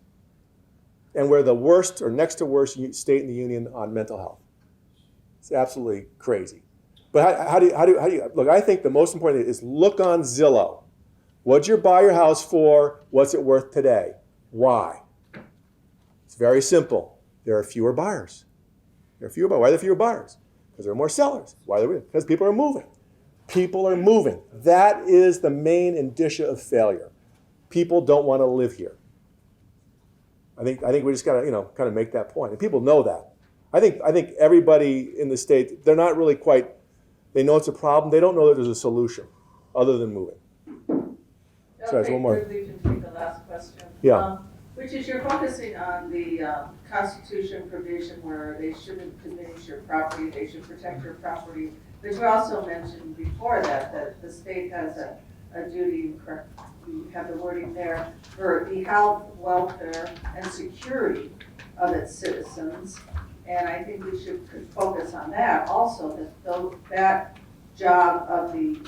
And we're the worst or next to worst state in the union on mental health. It's absolutely crazy. But how do you look? I think the most important thing is look on Zillow. What'd you buy your house for? What's it worth today? Why? It's very simple. There are fewer buyers. Why are there fewer buyers? Because there are more sellers. Why are there? Because people are moving. People are moving. That is the main indicia of failure. People don't want to live here. I think we just gotta kind of make that point, and people know that. I think everybody in the state, they're not really quite. They know it's a problem. They don't know that there's a solution other than moving. Sorry, one more. We can take the last question. Yeah. Which is you're focusing on the Constitution provision where they shouldn't diminish your property, they should protect your property. But you also mentioned before that the state has a duty, you have the wording there, for the health, welfare, and security of its citizens. And I think we should focus on that also, that job of the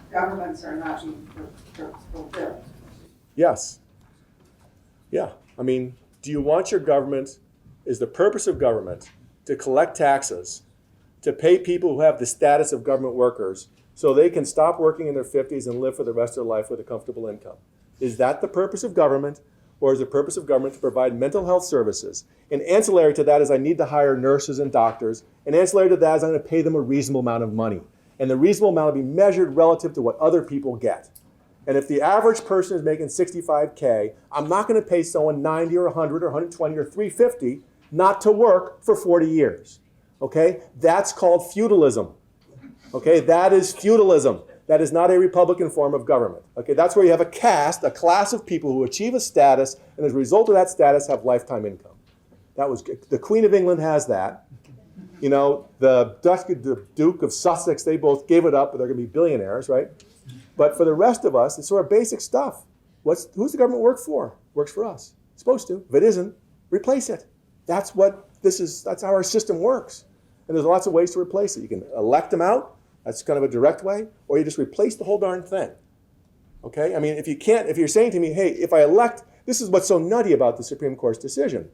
governments are not being fulfilled. Yes. Yeah. I mean, do you want your government, is the purpose of government to collect taxes, to pay people who have the status of government workers so they can stop working in their 50s and live for the rest of their life with a comfortable income? Is that the purpose of government? Or is the purpose of government to provide mental health services? And ancillary to that is I need to hire nurses and doctors. And ancillary to that is I'm going to pay them a reasonable amount of money. And the reasonable amount will be measured relative to what other people get. And if the average person is making $65K, I'm not going to pay someone $90 or $100 or $120 or $350 not to work for 40 years. Okay? That's called feudalism. Okay? That is feudalism. That is not a Republican form of government. Okay? That's where you have a caste, a class of people who achieve a status, and as a result of that status have lifetime income. That was the Queen of England has that. The Duke of Sussex, they both gave it up, but they're going to be billionaires, right? But for the rest of us, it's sort of basic stuff. Who's the government work for? Works for us. It's supposed to. If it isn't, replace it. That's what this is. That's how our system works. And there's lots of ways to replace it. You can elect them out. That's kind of a direct way. Or you just replace the whole darn thing. Okay? I mean, if you're saying to me, hey, if I elect, this is what's so nutty about the Supreme Court's decision.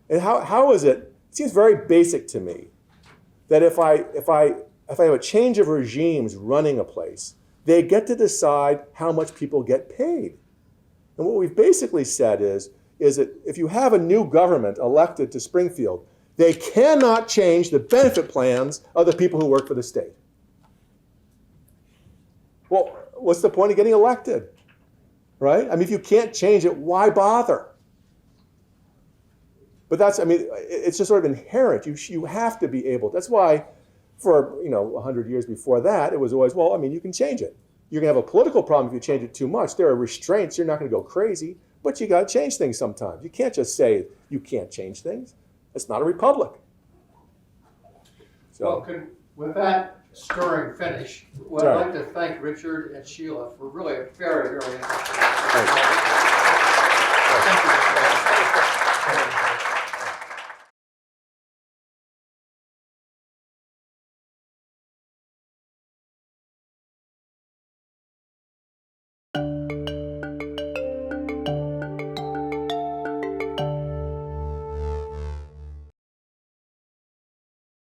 And how is it? It seems very basic to me that if I have a change of regimes running a place, they get to decide how much people get paid. And what we've basically said is that if you have a new government elected to Springfield, they cannot change the benefit plans of the people who work for the state. Well, what's the point of getting elected? Right? I mean, if you can't change it, why bother? But it's just sort of inherent. You have to be able. That's why for 100 years before that, it was always, you can change it. You're going to have a political problem if you change it too much. There are restraints. You're not going to go crazy, but you got to change things sometimes. You can't just say you can't change things. It's not a republic. So, with that stirring finish, I'd like to thank Richard and Sheila for really a very, very interesting. Thank you.